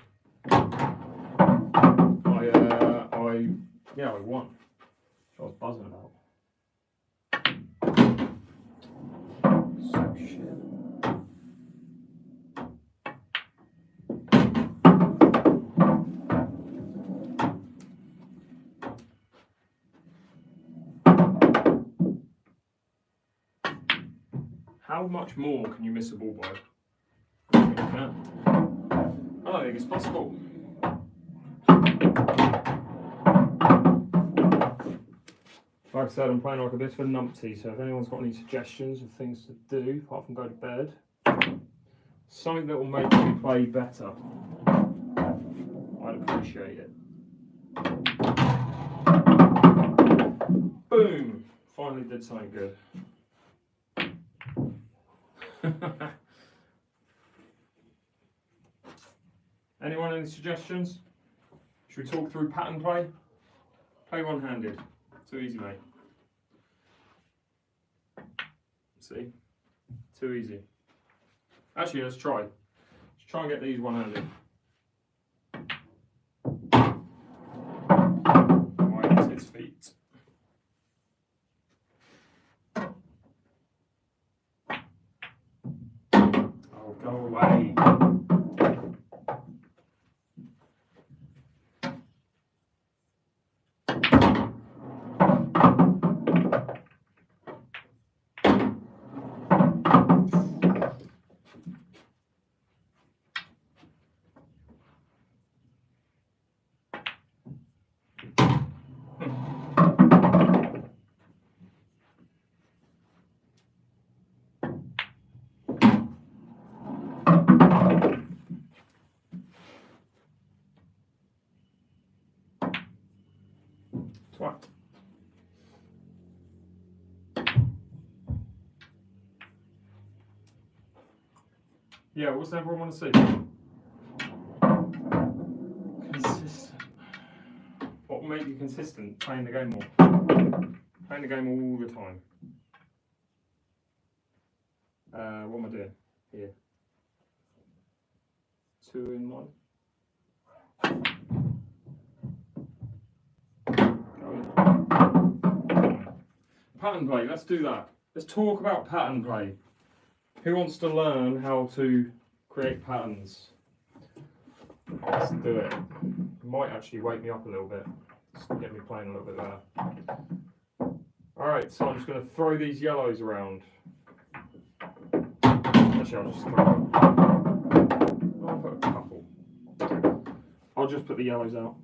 I won. Which I was buzzing about. So shit. How much more can you miss a ball by? I don't think you can. I don't think it's possible. Like I said, I'm playing like a bit of a numpty, so if anyone's got any suggestions of things to do, apart from go to bed, something that will make me play better, I'd appreciate it. Boom! Finally did something good. Anyone any suggestions? Should we talk through pattern play? Play one-handed. Too easy, mate. See? Too easy. Actually, let's try. Let's try and get these one-handed. Right at his feet. Oh, go away. Twat. Yeah, what's everyone want to see? Consistent. What will make you consistent? Playing the game more. Playing the game all the time. What am I doing here? 2 in 1. Pattern play, let's do that. Let's talk about pattern play. Who wants to learn how to create patterns? Let's do it. It might actually wake me up a little bit. Just get me playing a little bit better. Alright, so I'm just going to throw these yellows around. Actually, I'll just throw them. I'll put a couple. I'll just put the yellows out.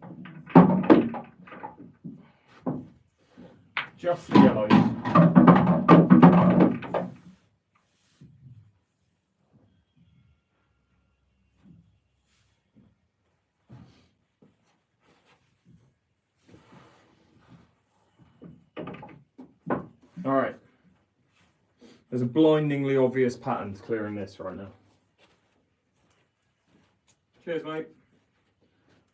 Just the yellows. Alright. There's a blindingly obvious pattern to clearing this right now. Cheers, mate.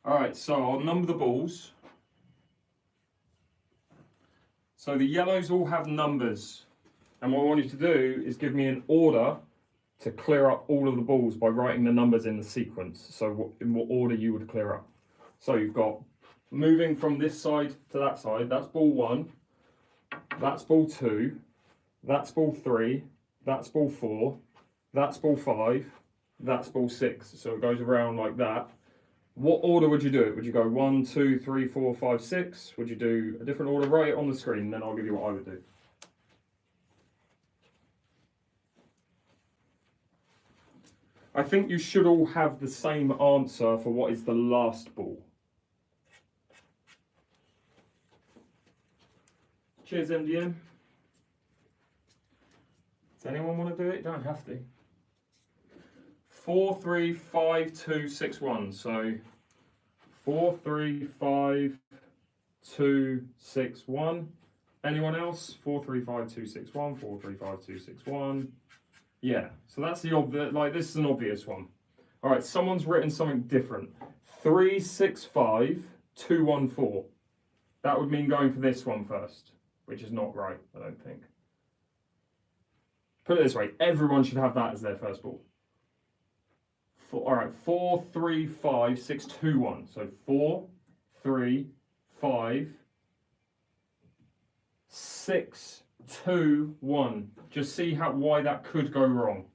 Alright, so I'll number the balls. So the yellows all have numbers. And what I want you to do is give me an order to clear up all of the balls by writing the numbers in the sequence. So in what order you would clear up. So you've got moving from this side to that side, that's ball 1, that's ball 2, that's ball 3, that's ball 4, that's ball 5, that's ball 6. So it goes around like that. What order would you do it? Would you go 1, 2, 3, 4, 5, 6? Would you do a different order? Write it on the screen, then I'll give you what I would do. I think you should all have the same answer for what is the last ball. Cheers, MDM. Does anyone want to do it? You don't have to. 4, 3, 5, 2, 6, 1. So 4, 3, 5, 2, 6, 1. Anyone else? 4, 3, 5, 2, 6, 1. 4, 3, 5, 2, 6, 1. Yeah, so that's the obvious, like this is an obvious one. All right, someone's written something different. 3, 6, 5, 2, 1, 4. That would mean going for this one first, which is not right, I don't think. Put it this way, everyone should have that as their first ball. All right, 4, 3, 5, 6, 2, 1. So 4, 3, 5, 6, 2, 1. Just see why that could go wrong.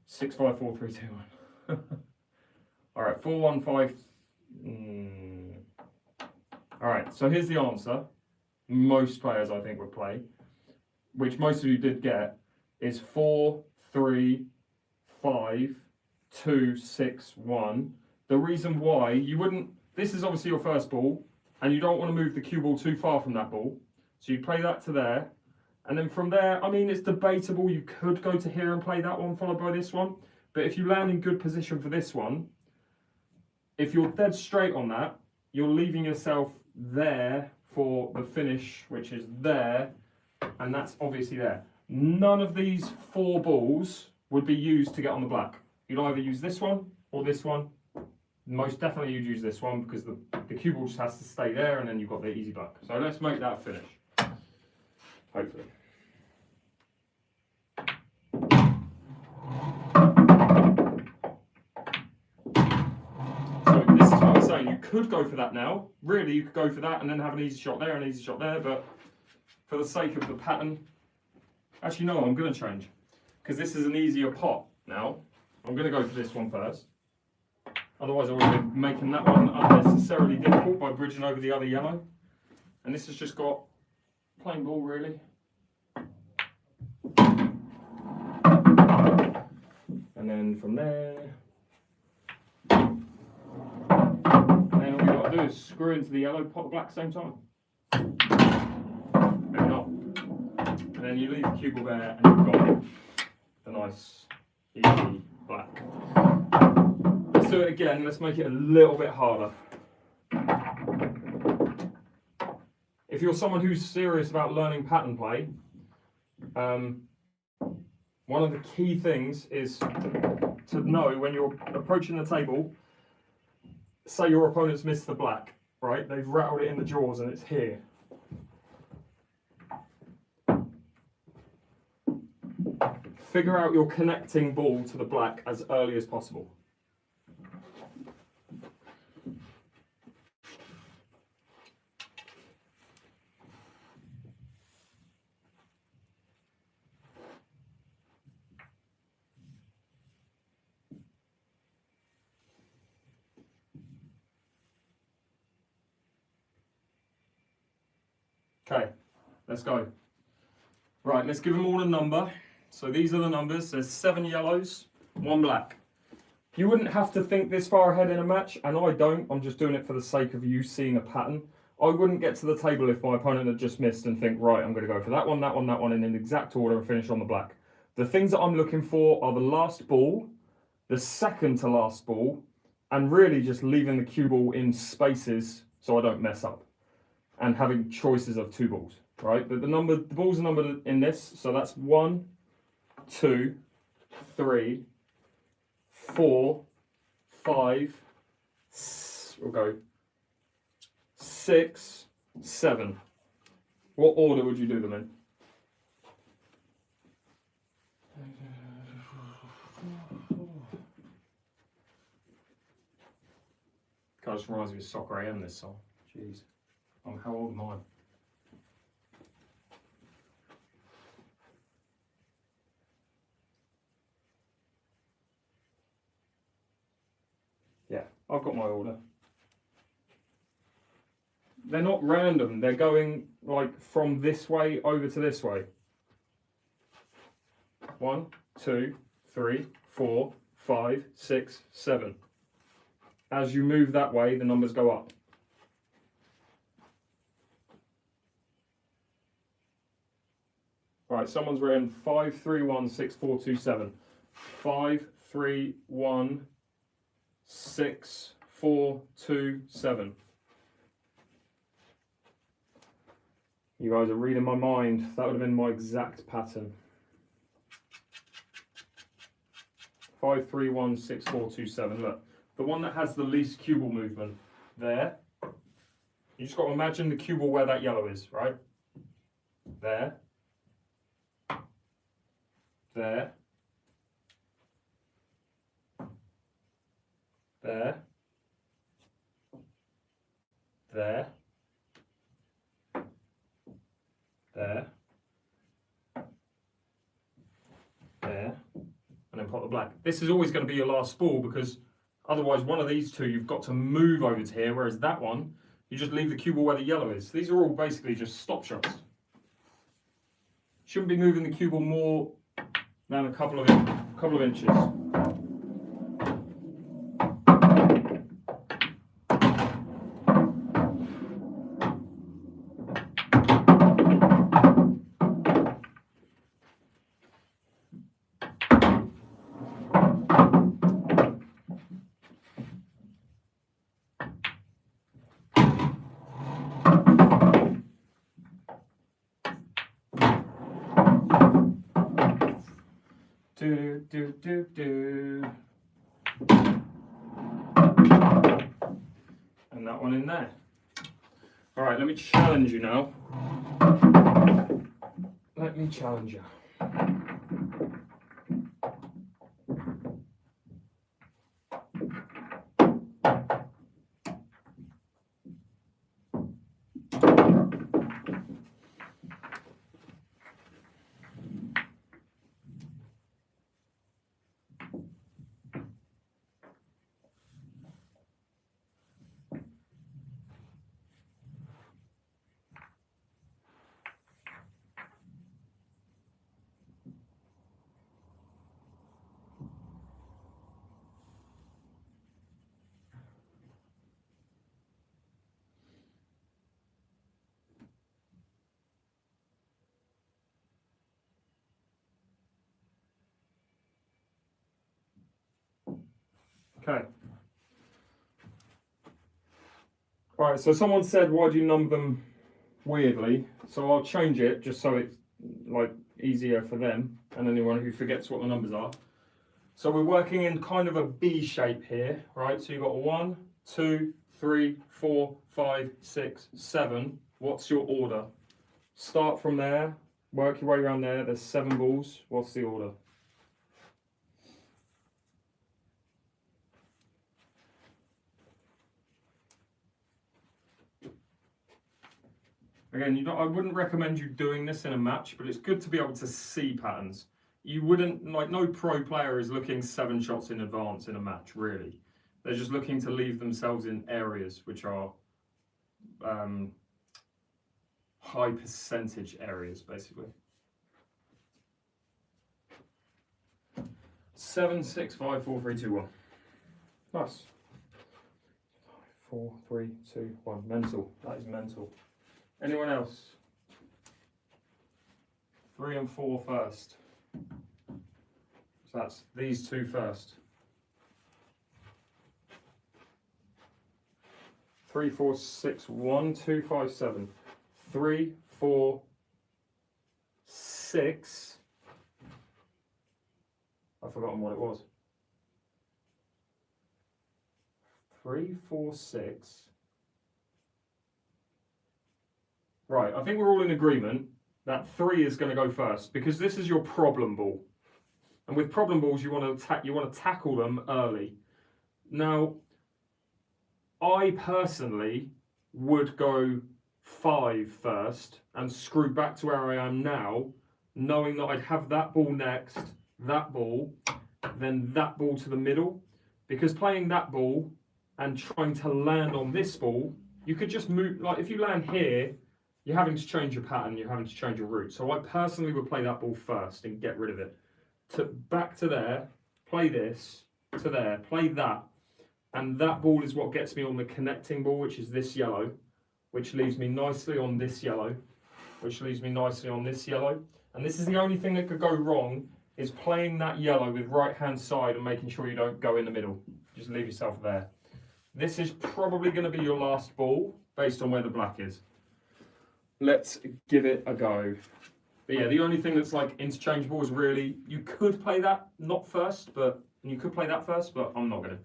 6, 5, 4, 3, 2, 1. All right, 4, 1, 5. All right, so here's the answer. Most players, I think, would play, which most of you did get, is 4, 3, 5, 2, 6, 1. The reason why you wouldn't, this is obviously your first ball, and you don't want to move the cue ball too far from that ball. So you play that to there. And then from there, I mean, it's debatable. You could go to here and play that one followed by this one. But if you land in good position for this one, if you're dead straight on that, you're leaving yourself there for the finish, which is there. And that's obviously there. None of these 4 balls would be used to get on the black. You'd either use this one or this one. Most definitely you'd use this one because the cue ball just has to stay there and then you've got the easy black. So let's make that finish. Hopefully. So this is what I was saying. You could go for that now. Really, you could go for that and then have an easy shot there and an easy shot there. But for the sake of the pattern, actually no, I'm going to change. Because this is an easier pot now. I'm going to go for this one first. Otherwise I would have been making that one unnecessarily difficult by bridging over the other yellow. And this has just got plain ball really. And then from there, then all you've got to do is screw into the yellow, pop the black same time. Maybe not. And then you leave the cue ball there and you've got the nice, easy black. Let's do it again, let's make it a little bit harder. If you're someone who's serious about learning pattern play, one of the key things is to know when you're approaching the table, say your opponent's missed the black, right? They've rattled it in the jaws and it's here. Figure out your connecting ball to the black as early as possible. Okay, let's go. Right, let's give them all a number. So these are the numbers. There's 7 yellows, 1 black. You wouldn't have to think this far ahead in a match, and I don't. I'm just doing it for the sake of you seeing a pattern. I wouldn't get to the table if my opponent had just missed and think, right, I'm going to go for that one, that one, that one in an exact order and finish on the black. The things that I'm looking for are the last ball, the second to last ball, and really just leaving the cue ball in spaces so I don't mess up. And having choices of 2 balls, right? But the balls are numbered in this, so that's 1, 2, 3, 4, 5, we'll go 6, 7. What order would you do them in? God, just reminds me of Soccer AM, this song. Jeez. How old am I? Yeah, I've got my order. They're not random, they're going like from this way over to this way. 1, 2, 3, 4, 5, 6, 7. As you move that way, the numbers go up. Right, someone's written 5, 3, 1, 6, 4, 2, 7. 5, 3, 1, 6, 4, 2, 7. You guys are reading my mind. That would have been my exact pattern. 5, 3, 1, 6, 4, 2, 7. Look, the one that has the least cue ball movement there. You just got to imagine the cue ball where that yellow is, right? There. There. There. There. There. There. And then pop the black. This is always going to be your last spool because otherwise one of these two you've got to move over to here, whereas that one, you just leave the cue ball where the yellow is. These are all basically just stop shots. Shouldn't be moving the cue ball more than a couple of inches. And that one in there. All right, let me challenge you now. Let me challenge you. Okay. Right, so someone said, why do you number them weirdly? So I'll change it just so it's like easier for them and anyone who forgets what the numbers are. So we're working in kind of a B shape here, right? So you've got 1, 2, 3, 4, 5, 6, 7. What's your order? Start from there, work your way around there. There's 7 balls. What's the order? Again, I wouldn't recommend you doing this in a match, but it's good to be able to see patterns. You wouldn't, like, no pro player is looking 7 shots in advance in a match, really. They're just looking to leave themselves in areas which are high percentage areas, basically. 7, 6, 5, 4, 3, 2, 1. Nice. 4, 3, 2, 1. Mental. That is mental. Anyone else? 3 and 4 first. So that's these 2 first. 3, 4, 6, 1, 2, 5, 7. 3, 4, 6. I've forgotten what it was. 3, 4, 6. Right, I think we're all in agreement that 3 is going to go first because this is your problem ball. And with problem balls, you want to tackle them early. Now, I personally would go 5 first and screw back to where I am now, knowing that I'd have that ball next, that ball, then that ball to the middle. Because playing that ball and trying to land on this ball, you could just move, like if you land here, you're having to change your pattern, you're having to change your route. So I personally would play that ball first and get rid of it. Back to there, play this, to there, play that. And that ball is what gets me on the connecting ball, which is this yellow, which leaves me nicely on this yellow, which leaves me nicely on this yellow. And this is the only thing that could go wrong, is playing that yellow with right-hand side and making sure you don't go in the middle. Just leave yourself there. This is probably going to be your last ball, based on where the black is. Let's give it a go. But yeah, the only thing that's like interchangeable is really, you could play that not first, but you could play that first, but I'm not going to.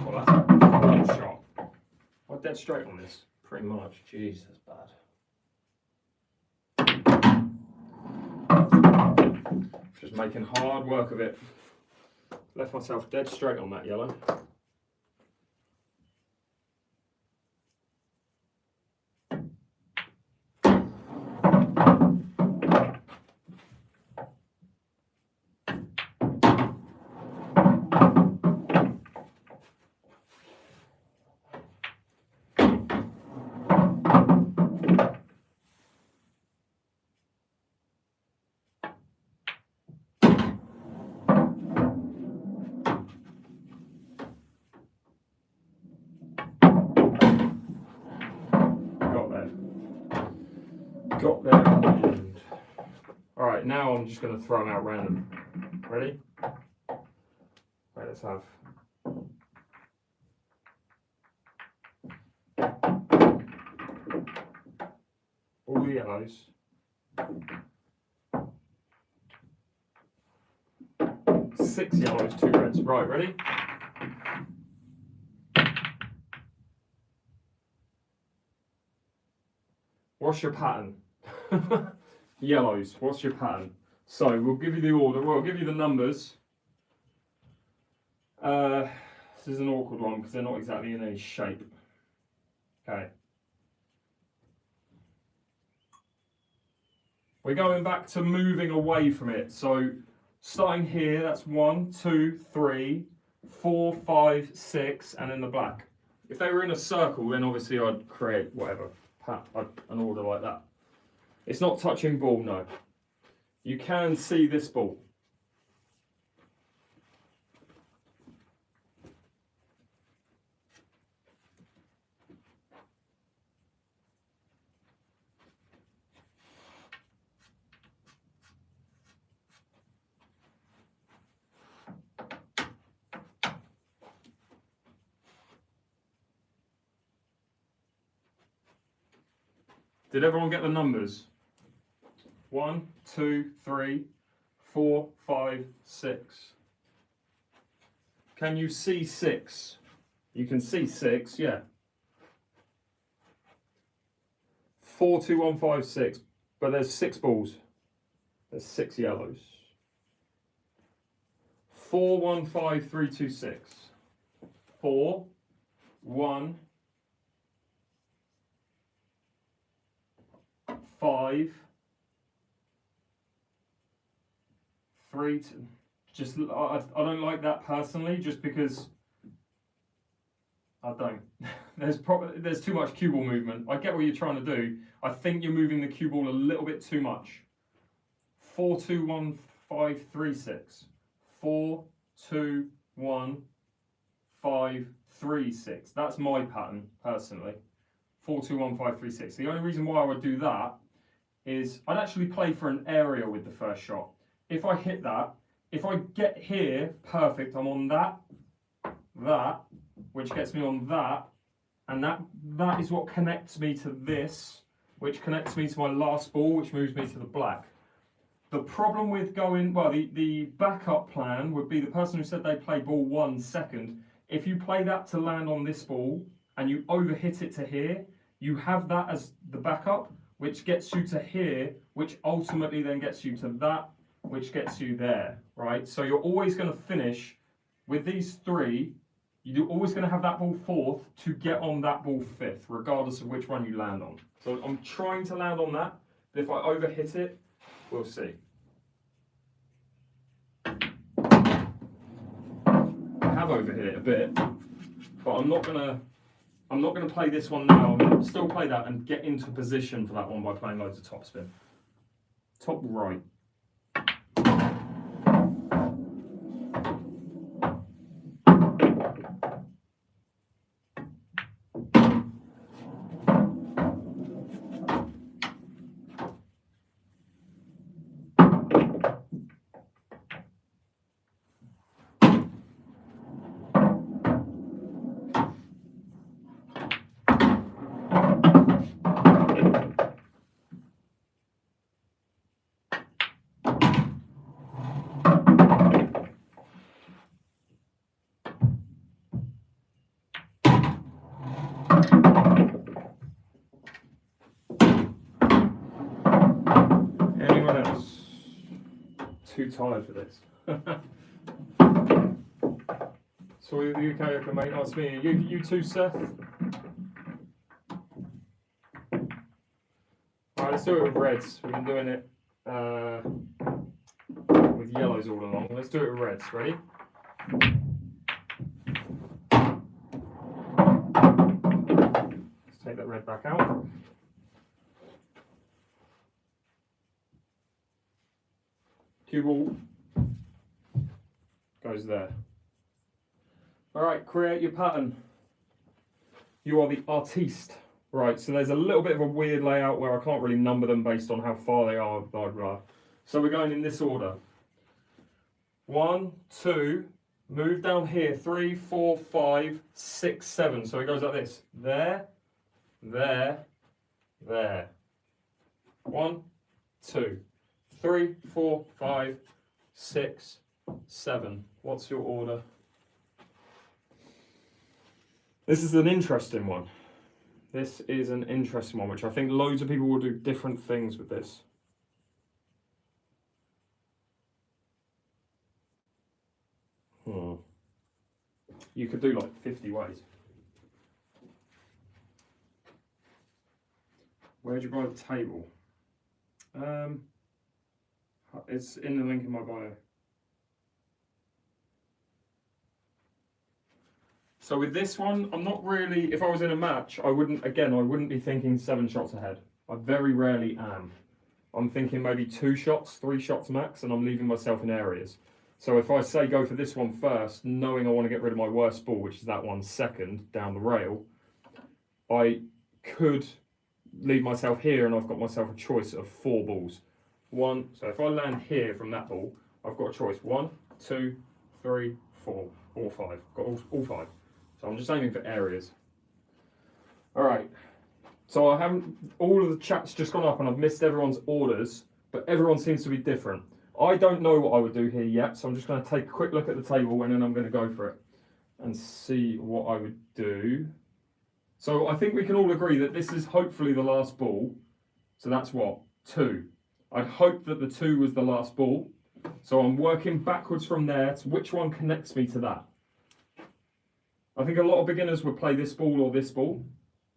Well, that's a good shot. I'm dead straight on this, pretty much. Jeez, that's bad. Just making hard work of it. Left myself dead straight on that yellow. Got there in the end. Alright, now I'm just going to throw them out random. Ready? Right, let's have. All the yellows. Six yellows, 2 reds. Right, ready? What's your pattern? Yellows, what's your pattern? So we'll give you the order, we'll give you the numbers. This is an awkward one because they're not exactly in any shape. Okay. We're going back to moving away from it. So starting here, that's 1, 2, 3, 4, 5, 6, and then the black. If they were in a circle, then obviously I'd create whatever, an order like that. It's not touching ball, no. You can see this ball. Did everyone get the numbers? 1, 2, 3, 4, 5, 6. Can you see 6? You can see 6, yeah. 4, 2, 1, 5, 6. But there's 6 balls. There's 6 yellows. 4, 1, 5, 3, 2, 6. 4, 1, 5, 3, 2. Just I don't like that personally, just because I don't. There's too much cue ball movement. I get what you're trying to do. I think you're moving the cue ball a little bit too much. 4, 2, 1, 5, 3, 6. 4, 2, 1, 5, 3, 6. That's my pattern personally. 4, 2, 1, 5, 3, 6. The only reason why I would do that is I'd actually play for an area with the first shot. If I hit that, if I get here, perfect, I'm on that, which gets me on that, and that is what connects me to this, which connects me to my last ball, which moves me to the black. The problem with going, well, the backup plan would be the person who said they play ball 1 second. If you play that to land on this ball and you overhit it to here, you have that as the backup, which gets you to here, which ultimately then gets you to that, which gets you there, right? So you're always going to finish with these 3. You're always going to have that ball 4th to get on that ball 5th, regardless of which one you land on. So I'm trying to land on that, but if I overhit it, we'll see. I have overhit it a bit, but I'm not gonna play this one now. I'm gonna still play that and get into position for that one by playing loads of topspin. Top right. Too tired for this. So the 𝐬𝐝𝐞𝐭, mate. Nice meeting you. You too, Seth. Alright, let's do it with reds. We've been doing it with yellows all along. Let's do it with reds. Ready? Let's take that red back out. Cue ball goes there. Alright, create your pattern. You are the artiste. Right, so there's a little bit of a weird layout where I can't really number them based on how far they are, blah, blah. So we're going in this order. 1, 2, move down here, 3, 4, 5, 6, 7. So it goes like this. There, there, there. 1, 2. 3, 4, 5, 6, 7. What's your order? This is an interesting one. This is an interesting one, which I think loads of people will do different things with this. You could do like 50 ways. Where'd you buy the table? It's in the link in my bio. So with this one, I'm not really, if I was in a match, I wouldn't be thinking 7 shots ahead. I very rarely am. I'm thinking maybe 2 shots, 3 shots max, and I'm leaving myself in areas. So if I say go for this one first, knowing I want to get rid of my worst ball, which is that one second down the rail, I could leave myself here and I've got myself a choice of 4 balls. So if I land here from that ball, I've got a choice. 1, 2, 3, 4, or 5. I've got all 5. So I'm just aiming for areas. Alright. So I haven't, all of the chat's just gone up and I've missed everyone's orders, but everyone seems to be different. I don't know what I would do here yet, so I'm just going to take a quick look at the table and then I'm going to go for it and see what I would do. So I think we can all agree that this is hopefully the last ball. So that's what? 2. I'd hope that the 2 was the last ball. So I'm working backwards from there to which one connects me to that. I think a lot of beginners would play this ball or this ball.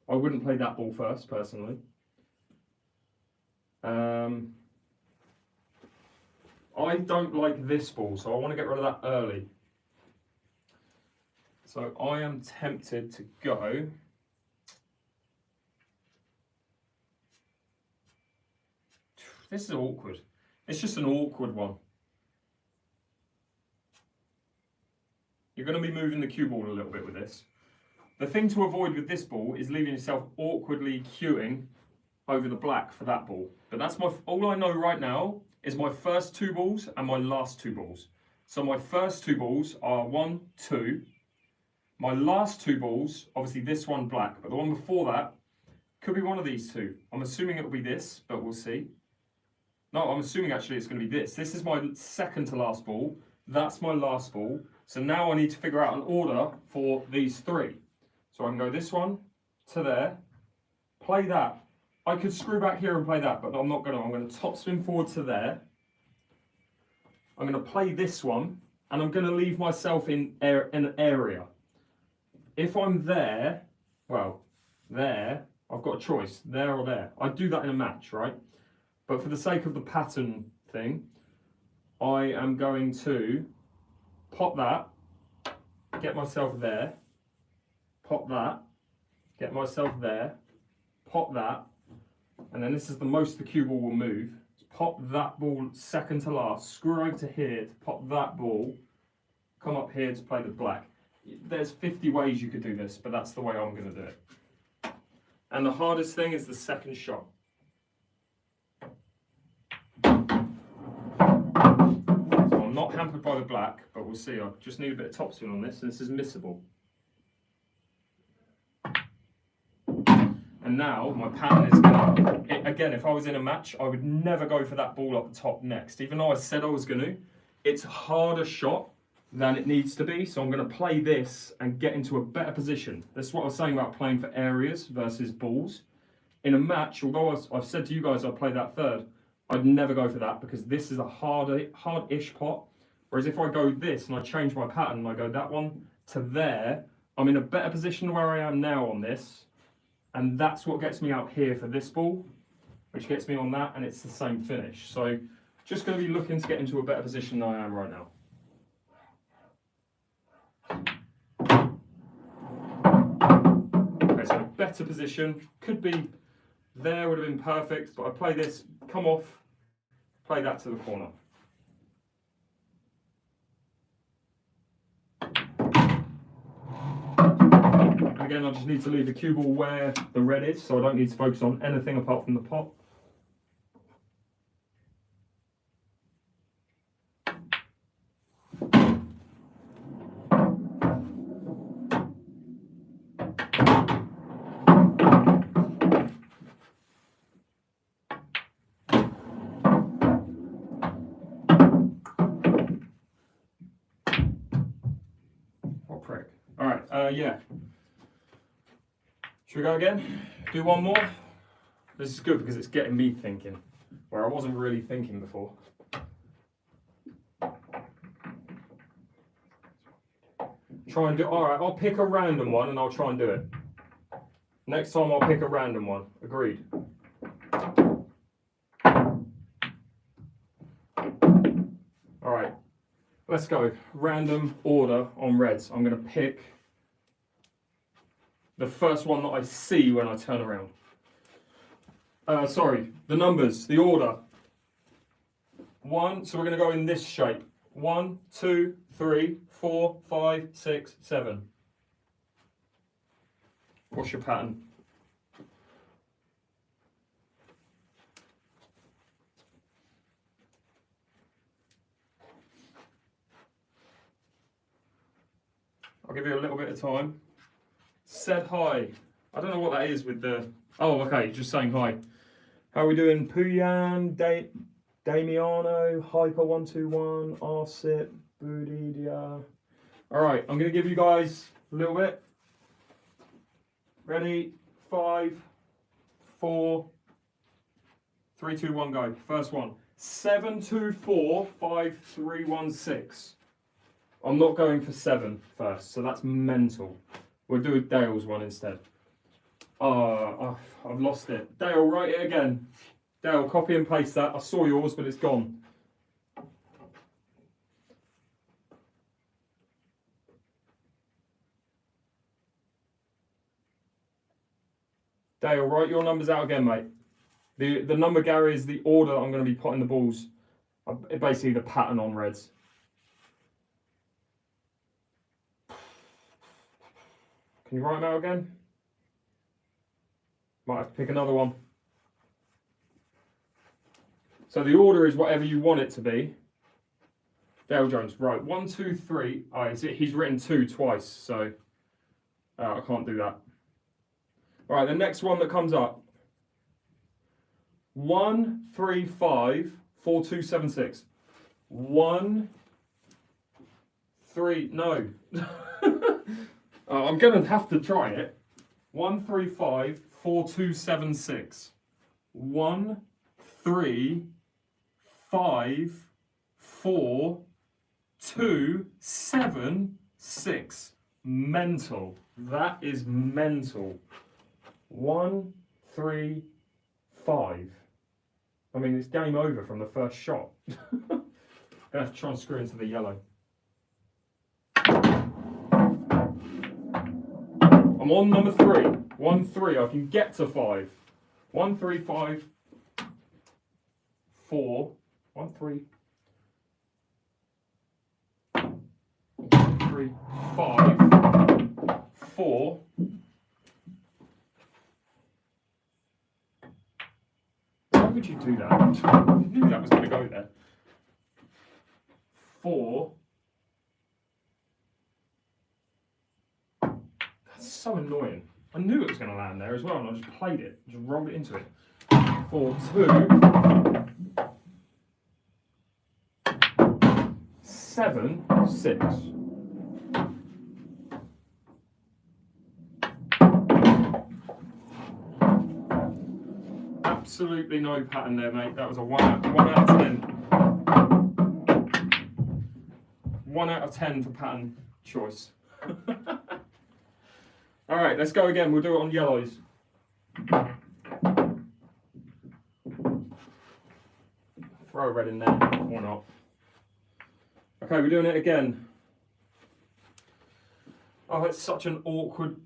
I wouldn't play that ball first, personally. I don't like this ball, so I want to get rid of that early. So I am tempted to go... This is awkward. It's just an awkward one. You're going to be moving the cue ball a little bit with this. The thing to avoid with this ball is leaving yourself awkwardly queuing over the black for that ball. But that's all I know right now is my first 2 balls and my last 2 balls. So my first 2 balls are 1, 2. My last 2 balls, obviously this one black, but the one before that, Could be one of these two. I'm assuming it'll be this, but we'll see. No, I'm assuming actually it's going to be this. This is my second to last ball. That's my last ball. So now I need to figure out an order for these three. So I can go this one to there, play that. I could screw back here and play that, but I'm not going to. I'm going to top spin forward to there. I'm going to play this one, and I'm going to leave myself in an area. If I'm there, well, there, I've got a choice, there or there. I'd do that in a match, right? But for the sake of the pattern thing, I am going to pop that, get myself there, pop that, get myself there, pop that, and then this is the most the cue ball will move. Pop that ball second to last, screw over to here to pop that ball, come up here to play the black. There's 50 ways you could do this, but that's the way I'm going to do it. And the hardest thing is the second shot. So I'm not hampered by the black, but we'll see. I just need a bit of topspin on this, and this is missable. And now my pattern is going to, again, if I was in a match, I would never go for that ball up the top next. Even though I said I was going to, it's a harder shot than it needs to be. So I'm going to play this and get into a better position. That's what I was saying about playing for areas versus balls. In a match, although I've said to you guys I'd play that third, I'd never go for that because this is a hard-ish pot. Whereas if I go this and I change my pattern and I go that one to there, I'm in a better position where I am now on this. And that's what gets me out here for this ball, which gets me on that, and it's the same finish. So just going to be looking to get into a better position than I am right now. Okay, so better position. Could be there, would have been perfect, but I play this, come off, play that to the corner. Again, I just need to leave the cue ball where the red is, so I don't need to focus on anything apart from the pot. What prick. All right, yeah. Should we go again? Do one more? This is good because it's getting me thinking, where I wasn't really thinking before. Try and do, all right, I'll pick a random one and I'll try and do it. Next time I'll pick a random one, agreed. All right, let's go. Random order on reds. I'm gonna pick the first one that I see when I turn around. Sorry, the numbers, the order. One, so we're going to go in this shape. 1, 2, 3, 4, 5, 6, 7. What's your pattern? I'll give you a little bit of time. Said hi. I don't know what that is with the... Oh, okay, just saying hi. How are we doing? Puyan, Damiano, Hyper121, 𝐼𝐸, Budidia. Alright, I'm going to give you guys a little bit. Ready? 5, 4, 3, 2, 1, go. First one. 7, 2, 4, 5, 3, 1, 6. I'm not going for 7 first, so that's mental. We'll do Dale's one instead. Oh, I've lost it. Dale, write it again. Dale, copy and paste that. I saw yours, but it's gone. Dale, write your numbers out again, mate. The number, Gary, is the order I'm going to be putting the balls. Basically, the pattern on reds. Can you write them out again? Might have to pick another one. So the order is whatever you want it to be. Dale Jones, right, 1, 2, 3. Oh, he's written 2 twice, so I can't do that. All right, the next one that comes up. 1, 3, 5, 4, 2, 7, 6. 1, 3, no. I'm going to have to try it. 1, 3, 5, 4, 2, 7, 6. 1, 3, 5, 4, 2, 7, 6. Mental. That is mental. 1, 3, 5. I mean, it's game over from the first shot. Gonna have to try and screw into the yellow. I'm on number 3. 1, 3. I can get to 5. 1, 3, 5, 4. 1, 3. 1, 3, 5, 4. Why would you do that? I knew that was going to go there. 4. That's so annoying. I knew it was going to land there as well, and I just played it, just rolled it into it. 4, 2, 7, 6. Absolutely no pattern there, mate. That was a 1 out of 10. 1 out of 10 for pattern choice. All right, let's go again. We'll do it on yellows. Throw a red in there, or not. Okay, we're doing it again. Oh, it's such an awkward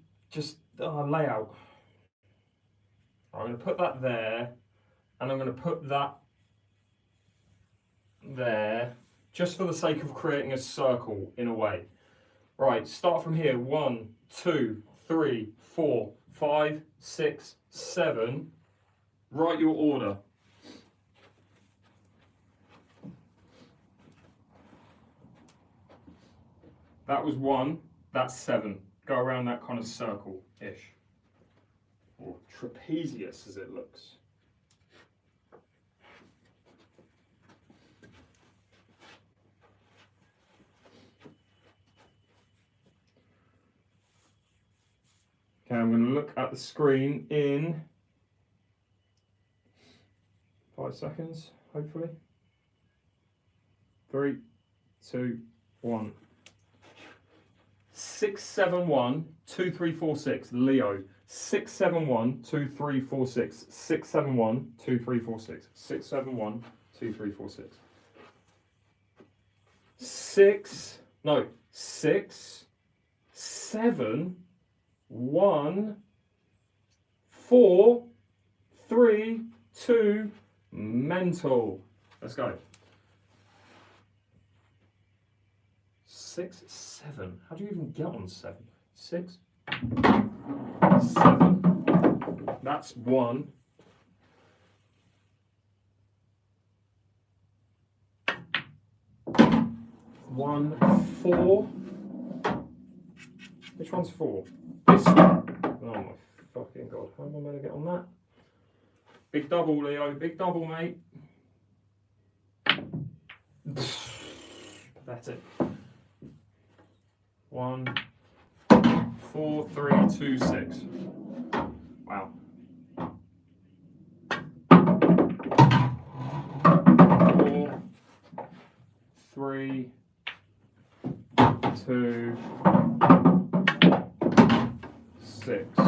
layout. I'm going to put that there, and I'm going to put that there, just for the sake of creating a circle in a way. Right, start from here. 1, 2, 3, 4, 5, 6, 7. Write your order. That was 1, that's 7. Go around that kind of circle-ish. Or trapezius as it looks. Okay, I'm going to look at the screen in 5 seconds, hopefully. 3, 2, 1. 6, 7, 1, 2, 3, 4, 6. Leo. 6, 7, 1, 2, 3, 4, 6. 6, 7, 1, 2, 3, 4, 6. 6, 7, 1, 2, 3, 4, 6. 6, 7, 1, 4, 3, 2, mental. Let's go. 6, 7. How do you even get on 7? 6, 7. That's 1. 1, 4. Which one's 4? This one. Oh my fucking god. How am I going to get on that? Big double, Leo. Big double, mate. Pathetic. 1, 4, 3, 2, 6. Wow. 4, 3, 2, 6.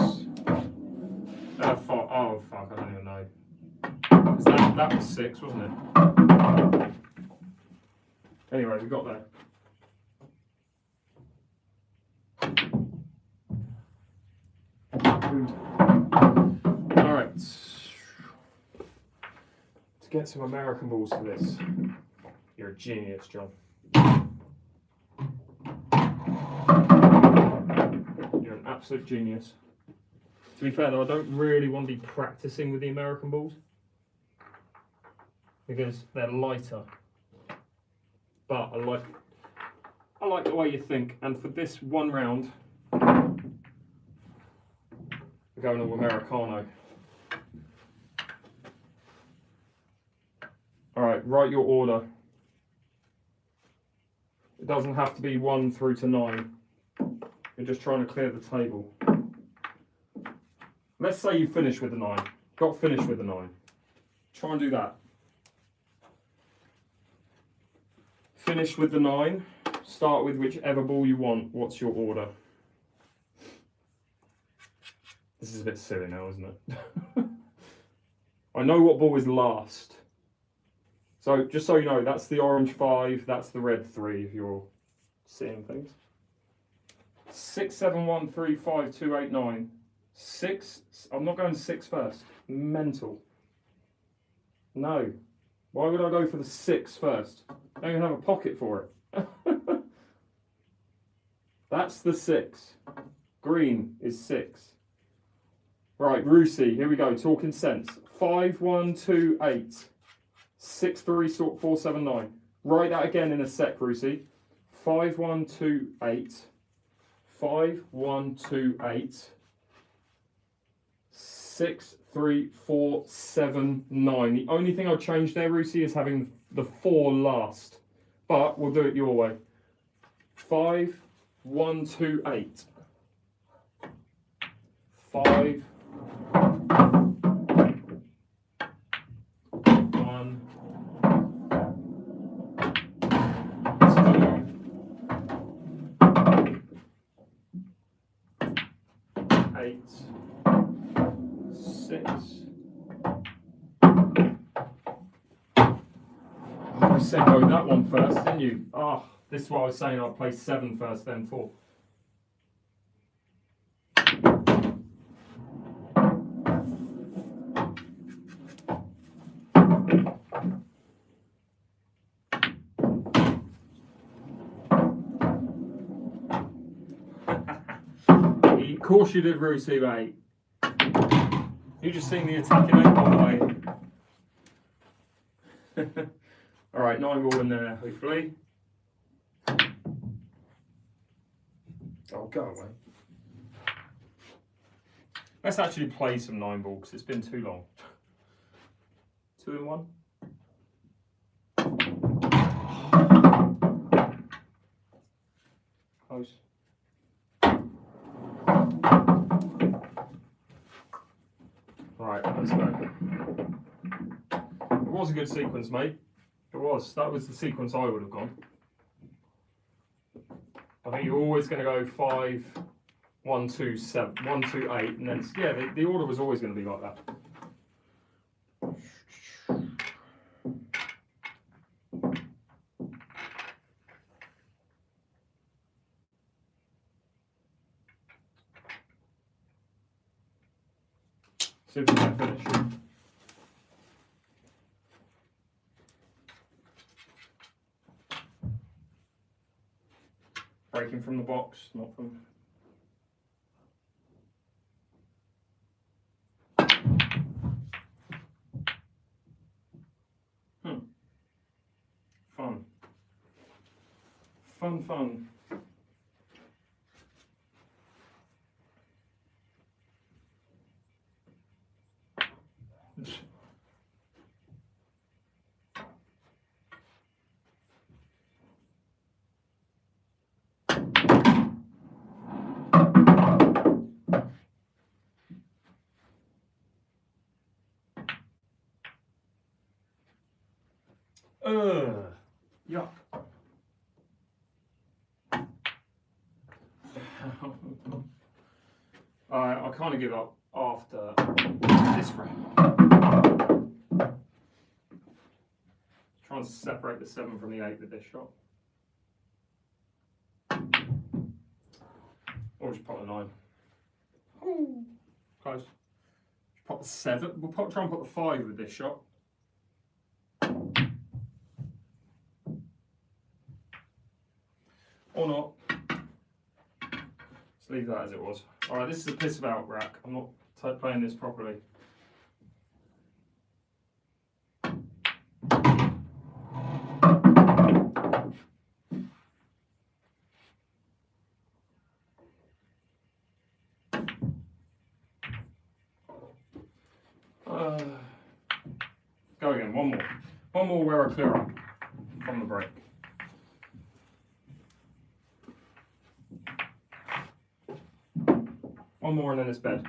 4. Oh fuck! I don't even know. That was 6, wasn't it? Anyway, we got there. Alright. To get some American balls for this. You're a genius, John. You're an absolute genius. To be fair though, I don't really want to be practicing with the American balls because they're lighter. But I like the way you think, and for this one round, we're going to Americano. Alright, write your order. It doesn't have to be 1 through to 9. You're just trying to clear the table. Let's say you finish with the 9. Got finished with the 9. Try and do that. Finish with the 9. Start with whichever ball you want. What's your order? This is a bit silly now, isn't it? I know what ball is last. So just so you know, that's the orange 5, that's the red 3 if you're seeing things. 6, 7, 1, 3, 5, 2, 8, 9. 6, I'm not going 6 first. Mental. No. Why would I go for the 6 first? I don't even have a pocket for it. That's the 6. Green is 6. Right, Rusi, here we go, talking sense. 5, 1, 2, 8. 6, 3, 4, 7, 9. Write that again in a sec, Rusi. 5, 1, 2, 8. 5, 1, 2, 8. 6, 3, 4, 7, 9. The only thing I've changed there, Rusi, is having the 4 last. But we'll do it your way. 5, 1, 2, 8. 5, 1, 2, 8, 6. You said go that one first, didn't you? Ah, oh, this is what I was saying. I'll play 7 first, then 4. Of course you did, Rusi, mate. You just seen the attacking 8 ball, mate. Alright, 9 ball in there, hopefully. Oh, go away. Let's actually play some 9 ball because it's been too long. 2 in 1. Close. Right, let's go. It was a good sequence, mate. It was. That was the sequence I would have gone. I think you're always going to go 5, 1, 2, 7, 1, 2, 8, and then yeah, the order was always going to be like that. See if we can finish. Breaking from the box, not from. Fun. Fun, fun. Yuck. I kind of give up after this round. Try and separate the 7 from the 8 with this shot. Or just pop the 9. Ooh, close. Just pop the 7. We'll try and put the 5 with this shot. Or not. Let's leave that as it was. Alright, this is a piss about rack. I'm not playing this properly. Go again, one more. One more where I clear up from the break. One more and then it's bed.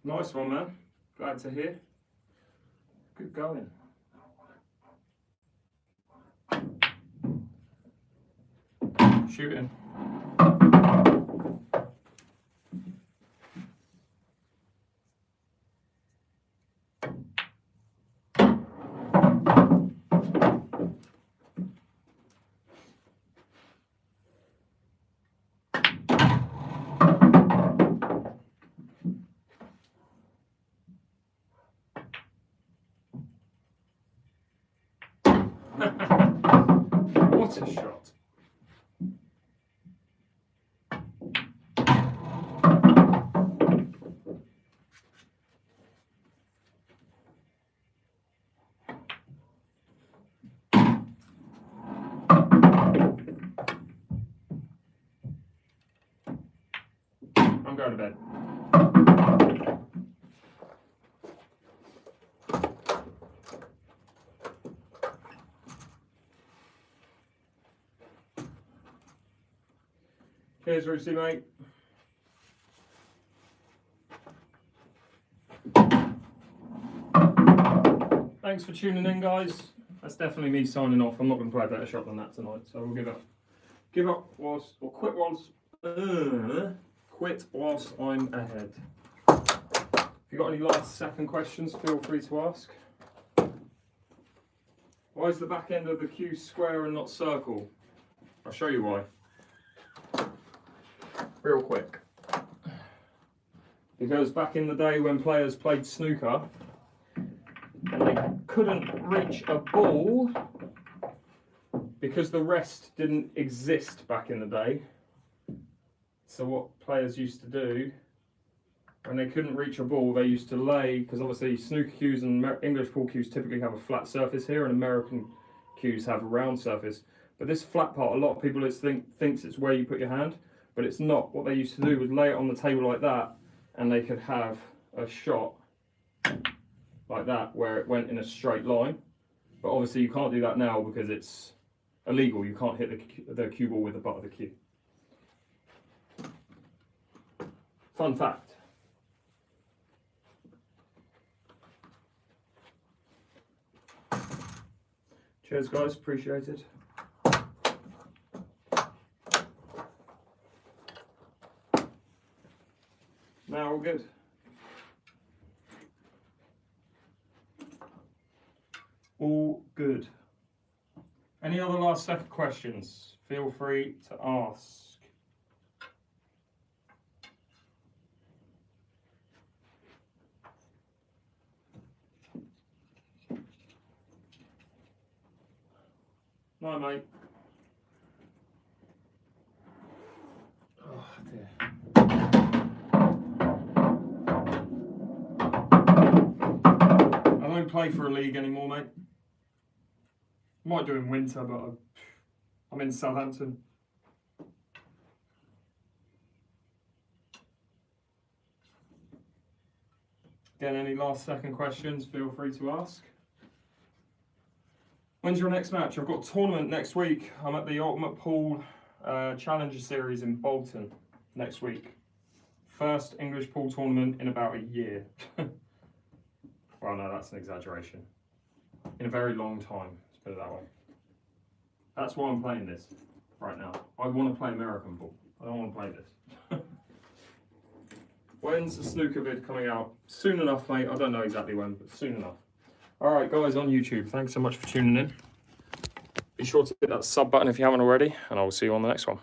Nice one, man. Glad to hear. Good going. Shooting. What a shot. I'm going to bed. Cheers, Roosy, mate. Thanks for tuning in, guys. That's definitely me signing off. I'm not going to play a better shot than that tonight, so we'll give up whilst, or quit whilst I'm ahead. If you've got any last second questions, feel free to ask. Why is the back end of the Q square and not circle? I'll show you why. Real quick. Because back in the day when players played snooker and they couldn't reach a ball because the rest didn't exist back in the day. So what players used to do when they couldn't reach a ball, they used to lay, because obviously snooker cues and English pool cues typically have a flat surface here and American cues have a round surface. But this flat part, a lot of people thinks it's where you put your hand. But it's not. What they used to do was lay it on the table like that, and they could have a shot like that where it went in a straight line. But obviously you can't do that now because it's illegal. You can't hit the cue ball with the butt of the cue. Fun fact. Cheers, guys. Appreciate it. Now all good. All good. Any other last second questions? Feel free to ask. No, mate. Oh dear. I don't play for a league anymore, mate. Might do in winter, but I'm in Southampton. Again, any last second questions, feel free to ask. When's your next match? I've got a tournament next week. I'm at the Ultimate Pool Challenger Series in Bolton next week. First English pool tournament in about a year. Well, no, that's an exaggeration. In a very long time, let's put it that way. That's why I'm playing this right now. I want to play American pool. I don't want to play this. When's the snooker vid coming out? Soon enough, mate. I don't know exactly when, but soon enough. All right, guys on YouTube, thanks so much for tuning in. Be sure to hit that sub button if you haven't already, and I will see you on the next one.